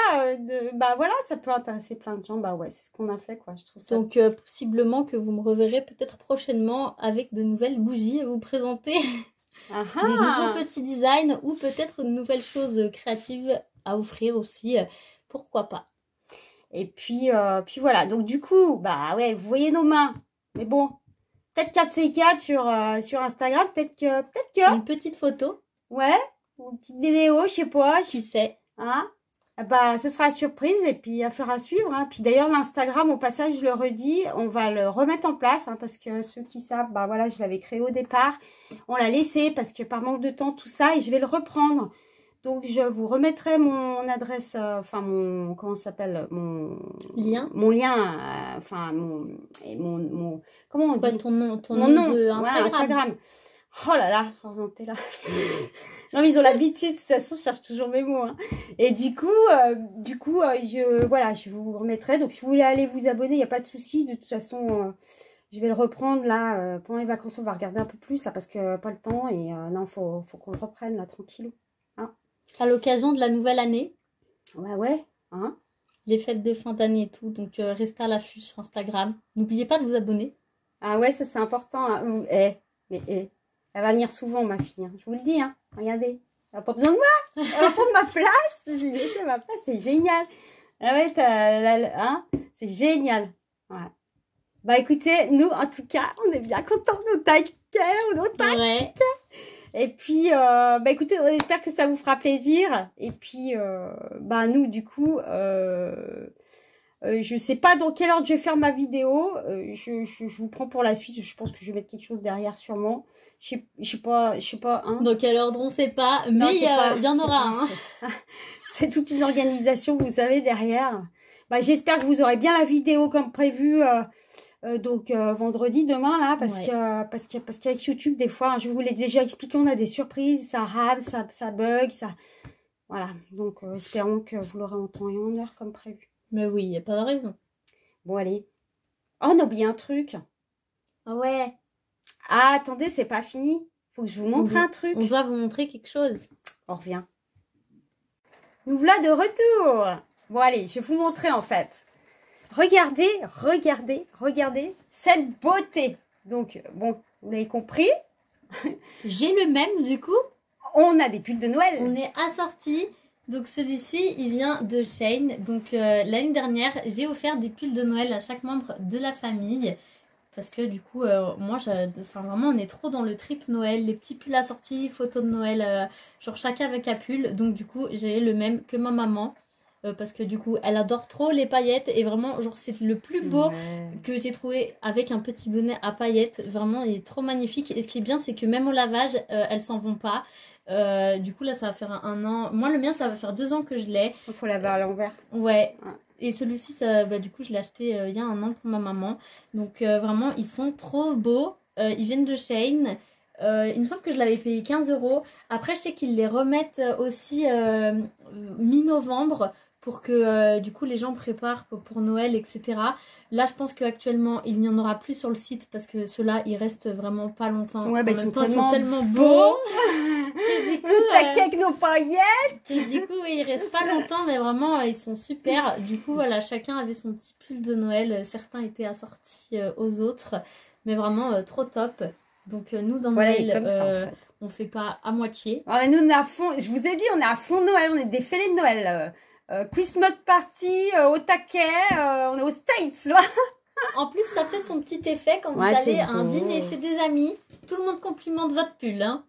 bah voilà, ça peut intéresser plein de gens. Bah ouais, c'est ce qu'on a fait quoi, je trouve ça. Donc possiblement que vous me reverrez peut-être prochainement avec de nouvelles bougies à vous présenter. Des nouveaux petits designs ou peut-être de nouvelles choses créatives à offrir aussi. Pourquoi pas. Et puis voilà. Donc du coup, bah ouais, vous voyez nos mains. Mais bon, peut-être 4C4 sur Instagram, peut-être que... Une petite photo. Ouais, ou une petite vidéo, je sais pas. Qui sait. Hein? Bah, ce sera surprise et puis affaire à suivre. Hein. Puis d'ailleurs, l'Instagram, au passage, je le redis, on va le remettre en place. Hein, parce que ceux qui savent, bah voilà, je l'avais créé au départ. On l'a laissé parce que par manque de temps, tout ça, et je vais le reprendre. Donc, je vous remettrai mon adresse, enfin, mon, comment ça s'appelle, mon Lien. Enfin, comment on dit? Ouais, ton nom de Instagram. Instagram. Oh là là, t'es là. Non, mais ils ont l'habitude, de toute façon, je cherche toujours mes mots. Hein. Et du coup, je vous remettrai. Donc, si vous voulez aller vous abonner, il n'y a pas de souci. De toute façon, je vais le reprendre là. Pendant les vacances, on va regarder un peu plus là parce que pas le temps. Et non, faut qu'on le reprenne là, tranquillou. Hein. À l'occasion de la nouvelle année. Ouais. Hein. Les fêtes de fin d'année et tout. Donc, restez à l'affût sur Instagram. N'oubliez pas de vous abonner. Ah ouais, ça c'est important. Hein. Elle va venir souvent, ma fille. Hein. Je vous le dis, hein. Regardez. Elle n'a pas besoin de moi. Elle va prendre ma place. Je lui laisse ma place. C'est génial. Ah ouais, hein, c'est génial. Ouais. Bah écoutez, nous, en tout cas, on est bien contents. On taquet. Ouais. Et puis, écoutez, on espère que ça vous fera plaisir. Et puis, nous, du coup... je sais pas dans quelle ordre je vais faire ma vidéo. Je vous prends pour la suite. Je pense que je vais mettre quelque chose derrière sûrement. Je sais pas. Hein. Dans quel ordre on sait pas. Mais il y en aura un. C'est toute une organisation, vous savez, derrière. Bah, j'espère que vous aurez bien la vidéo comme prévu. Vendredi, demain, là. Parce qu'avec YouTube, des fois, hein, je vous l'ai déjà expliqué, on a des surprises. Ça rame, ça bug. Voilà. Donc, espérons que vous l'aurez en temps et en heure comme prévu. Mais oui, il n'y a pas de raison. Bon, allez. Oh, on a oublié un truc. Ah ouais. Ah, attendez, c'est pas fini. Faut que je vous montre un truc. On doit vous montrer quelque chose. On revient. Nous voilà de retour. Bon, allez, je vais vous montrer en fait. Regardez cette beauté. Donc, bon, vous l'avez compris. J'ai le même, du coup. On a des pulls de Noël. On est assortis. Donc celui-ci, il vient de Shein. Donc l'année dernière, j'ai offert des pulls de Noël à chaque membre de la famille. Parce que du coup, moi, vraiment, on est trop dans le trip Noël. Les petits pulls assortis, photos de Noël, genre chacun avec un pull. Donc du coup, j'ai le même que ma maman. Parce que du coup, elle adore trop les paillettes. Et vraiment, genre, c'est le plus beau que j'ai trouvé avec un petit bonnet à paillettes. Vraiment, il est trop magnifique. Et ce qui est bien, c'est que même au lavage, elles s'en vont pas. Du coup là ça va faire un an. Moi le mien ça va faire 2 ans que je l'ai. Il faut laver à l'envers. Ouais. Et celui-ci du coup je l'ai acheté il y a un an pour ma maman. Donc vraiment ils sont trop beaux. Ils viennent de Shein. Il me semble que je l'avais payé 15 €. Après je sais qu'ils les remettent aussi mi-novembre pour que du coup les gens préparent pour Noël, etc. Là je pense qu'actuellement il n'y en aura plus sur le site parce que ceux-là ils restent vraiment pas longtemps. Ouais, ils sont tellement beaux. Du coup, avec nos paillettes. Et du coup ils restent pas longtemps mais vraiment ils sont super. Du coup voilà, chacun avait son petit pull de Noël. Certains étaient assortis aux autres. Mais vraiment trop top. Donc nous dans Noël comme ça, en fait. on fait pas à moitié. Alors, nous on est à fond, je vous ai dit on est à fond Noël, on est des fêlés de Noël. Christmas party, au taquet, on est aux States là. En plus ça fait son petit effet quand vous allez à un dîner chez des amis. Tout le monde complimente votre pull. Hein.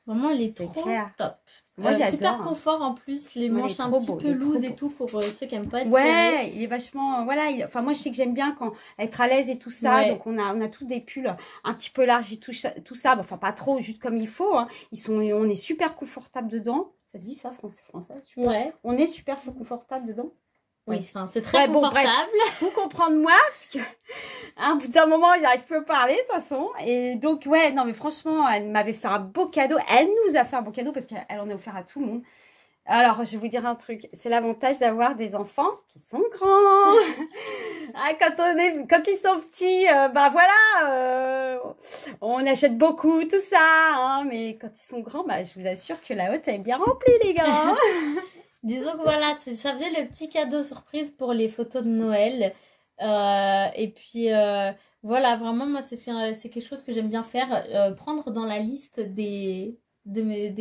Vraiment il est trop top. Moi j'adore. Super confort en plus, les manches un petit peu loose et tout pour ceux qui n'aiment pas être serrés. Il est vachement, voilà, enfin moi je sais que j'aime bien quand être à l'aise et tout ça, donc on a tous des pulls un petit peu larges et tout ça, enfin pas trop, juste comme il faut, hein. On est super confortable dedans, ça se dit ça français, super. Ouais. On est super confortable dedans. Oui, enfin, c'est très confortable. Faut comprendre moi, parce que à un bout d'un moment, j'arrive plus à parler de toute façon. Et donc, ouais, non, mais franchement, elle m'avait fait un beau cadeau. Elle nous a fait un beau cadeau parce qu'elle en a offert à tout le monde. Alors, je vais vous dire un truc. C'est l'avantage d'avoir des enfants qui sont grands. Quand ils sont petits, on achète beaucoup, tout ça. Hein, mais quand ils sont grands, je vous assure que la haute, elle est bien remplie, les gars. Disons que voilà, ça faisait le petit cadeau surprise pour les photos de Noël. Et puis voilà, vraiment, moi, c'est quelque chose que j'aime bien faire. Prendre dans la liste des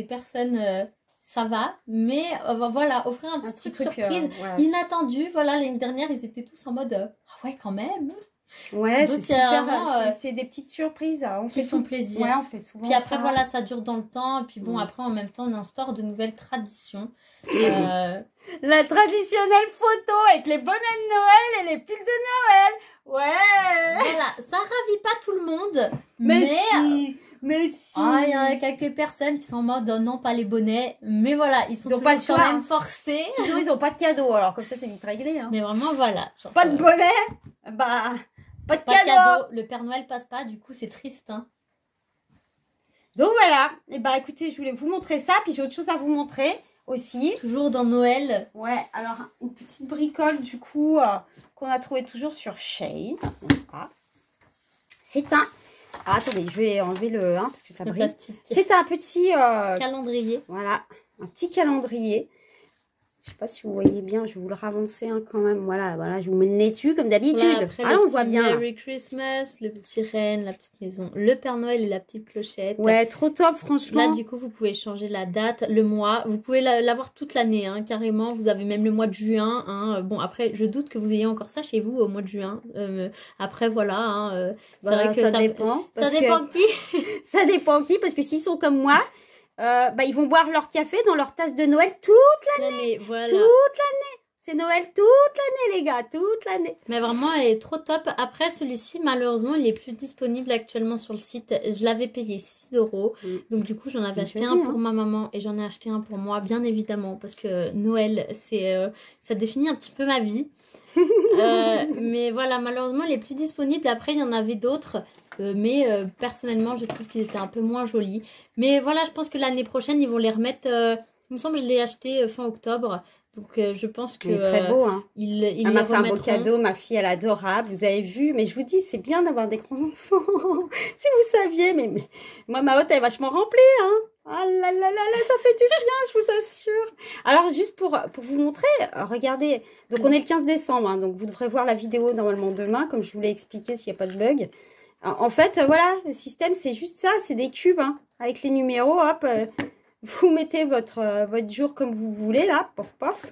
personnes, ça va. Mais voilà, offrir un petit truc surprise inattendu. Voilà, l'année dernière, ils étaient tous en mode ah ouais, quand même. Ouais, c'est super. C'est des petites surprises. Qui font plaisir. Ouais, on fait souvent. Puis après, voilà, ça dure dans le temps. Et puis bon, après, en même temps, on instaure de nouvelles traditions. La traditionnelle photo avec les bonnets de Noël et les pulls de Noël. Ouais. Voilà, ça ravit pas tout le monde. Mais si. Mais si. Ah, il y a quelques personnes qui sont en mode non, pas les bonnets. Mais voilà, ils sont toujours pas le quand choix, même forcés. Sinon, ils n'ont pas de cadeau. Alors, comme ça, c'est vite réglé. Hein. Mais vraiment, voilà. Genre, pas de bonnet. Bah, pas de pas cadeau. de cadeau. Le Père Noël passe pas, du coup, c'est triste. Hein. Donc voilà. Et bah, écoutez, je voulais vous montrer ça. Puis j'ai autre chose à vous montrer aussi. Toujours dans Noël. Ouais, alors, une petite bricole, du coup, qu'on a trouvé toujours sur Shein. N'est-ce pas? C'est un... Ah, attendez, je vais enlever le 1 parce que ça brille. C'est un petit... calendrier. Voilà, un petit calendrier. Je sais pas si vous voyez bien, je vais vous le ravancer hein, quand même. Voilà, voilà, je vous mets le nez dessus comme d'habitude. Voilà, ah, on le voit bien. Merry Christmas, le petit renne, la petite maison, le Père Noël et la petite clochette. Ouais, trop top, franchement. Là, du coup, vous pouvez changer la date, le mois. Vous pouvez l'avoir toute l'année, hein, carrément. Vous avez même le mois de juin. Hein. Bon, après, je doute que vous ayez encore ça chez vous au mois de juin. Après, voilà. Hein, c'est voilà, vrai que ça dépend. Ça dépend qui. Ça dépend qui, parce que s'ils sont comme moi, ils vont boire leur café dans leur tasse de Noël toute l'année. Voilà. Toute l'année. C'est Noël toute l'année, les gars, toute l'année. Mais vraiment, elle est trop top. Après, celui-ci, malheureusement, il est plus disponible actuellement sur le site. Je l'avais payé 6 €. Donc, du coup, j'en avais acheté un pour ma maman et j'en ai acheté un pour moi, bien évidemment. Parce que Noël, ça définit un petit peu ma vie. Mais voilà, malheureusement, il est plus disponible. Après, il y en avait d'autres. Mais personnellement, je trouve qu'ils étaient un peu moins jolis. Mais voilà, je pense que l'année prochaine, ils vont les remettre. Il me semble que je l'ai acheté fin octobre. Donc je pense que... Il est très beau, hein. Ils m'a fait un beau cadeau, ma fille, elle est adorable. Vous avez vu, mais je vous dis, c'est bien d'avoir des grands-enfants. Si vous saviez, mais moi, ma hotte, elle est vachement remplie, hein. Ah là là là là, ça fait du bien, je vous assure. Alors, juste pour vous montrer, regardez. Donc, on est le 15 décembre, hein, donc vous devrez voir la vidéo normalement demain, comme je vous l'ai expliqué, s'il n'y a pas de bug. En fait, voilà, le système, c'est juste ça, c'est des cubes, hein, avec les numéros, hop, vous mettez votre jour comme vous voulez, là, pof, pof.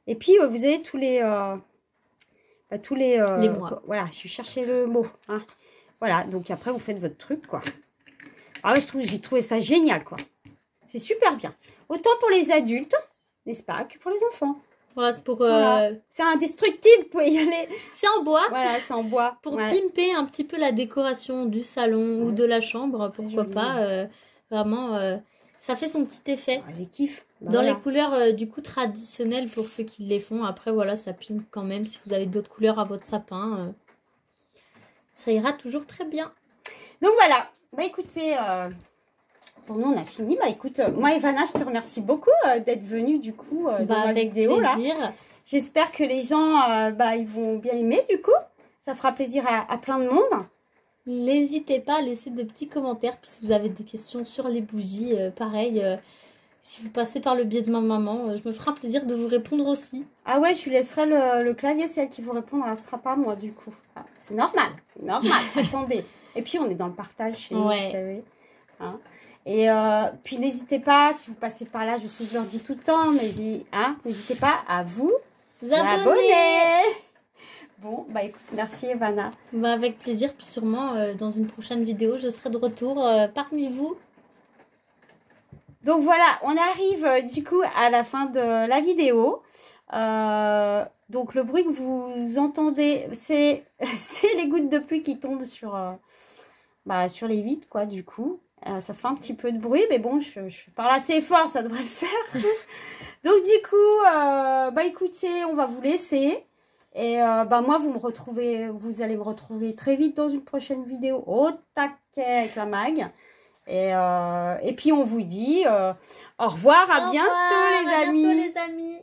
Et puis, vous avez tous les mois. Voilà, je suis chercher le mot. Hein. Voilà, donc après, vous faites votre truc, quoi. Ah ouais, j'ai trouvé ça génial, quoi. C'est super bien. Autant pour les adultes, n'est-ce pas, que pour les enfants. Voilà, c'est pour... Voilà. C'est indestructible, vous pouvez y aller. C'est en bois. Voilà, c'est en bois. Pour pimper un petit peu la décoration du salon ou de la chambre, pourquoi pas. Vraiment, ça fait son petit effet. Ah, les kiffe. Dans les couleurs, du coup, traditionnelles pour ceux qui les font. Après, voilà, ça pimpe quand même. Si vous avez d'autres couleurs à votre sapin, ça ira toujours très bien. Donc voilà. Bah écoutez... Pour nous, on a fini. Bah écoute, moi, Ivana, je te remercie beaucoup d'être venue du coup dans ma vidéo plaisir. Là. J'espère que les gens, ils vont bien aimer du coup. Ça fera plaisir à plein de monde. N'hésitez pas à laisser de petits commentaires. Puis si vous avez des questions sur les bougies, pareil, si vous passez par le biais de ma maman, je me ferai un plaisir de vous répondre aussi. Ah ouais, je lui laisserai le clavier, c'est elle qui vous répondra. Ce ne sera pas moi du coup. Ah, c'est normal, c'est normal. Attendez. Et puis, on est dans le partage chez nous, vous savez. Hein. Et puis n'hésitez pas, si vous passez par là, je sais, je leur dis tout le temps, mais n'hésitez pas à vous abonner. Bon, bah écoute, merci Ivana. Bah, avec plaisir, puis sûrement dans une prochaine vidéo, je serai de retour parmi vous. Donc voilà, on arrive du coup à la fin de la vidéo. Donc le bruit que vous entendez, c'est les gouttes de pluie qui tombent sur les vitres, quoi, du coup. Ça fait un petit peu de bruit, mais bon, je parle assez fort, ça devrait le faire. Donc du coup, écoutez, on va vous laisser. Et moi, vous allez me retrouver très vite dans une prochaine vidéo au taquet avec la mag. Et puis on vous dit au revoir, à bientôt les amis.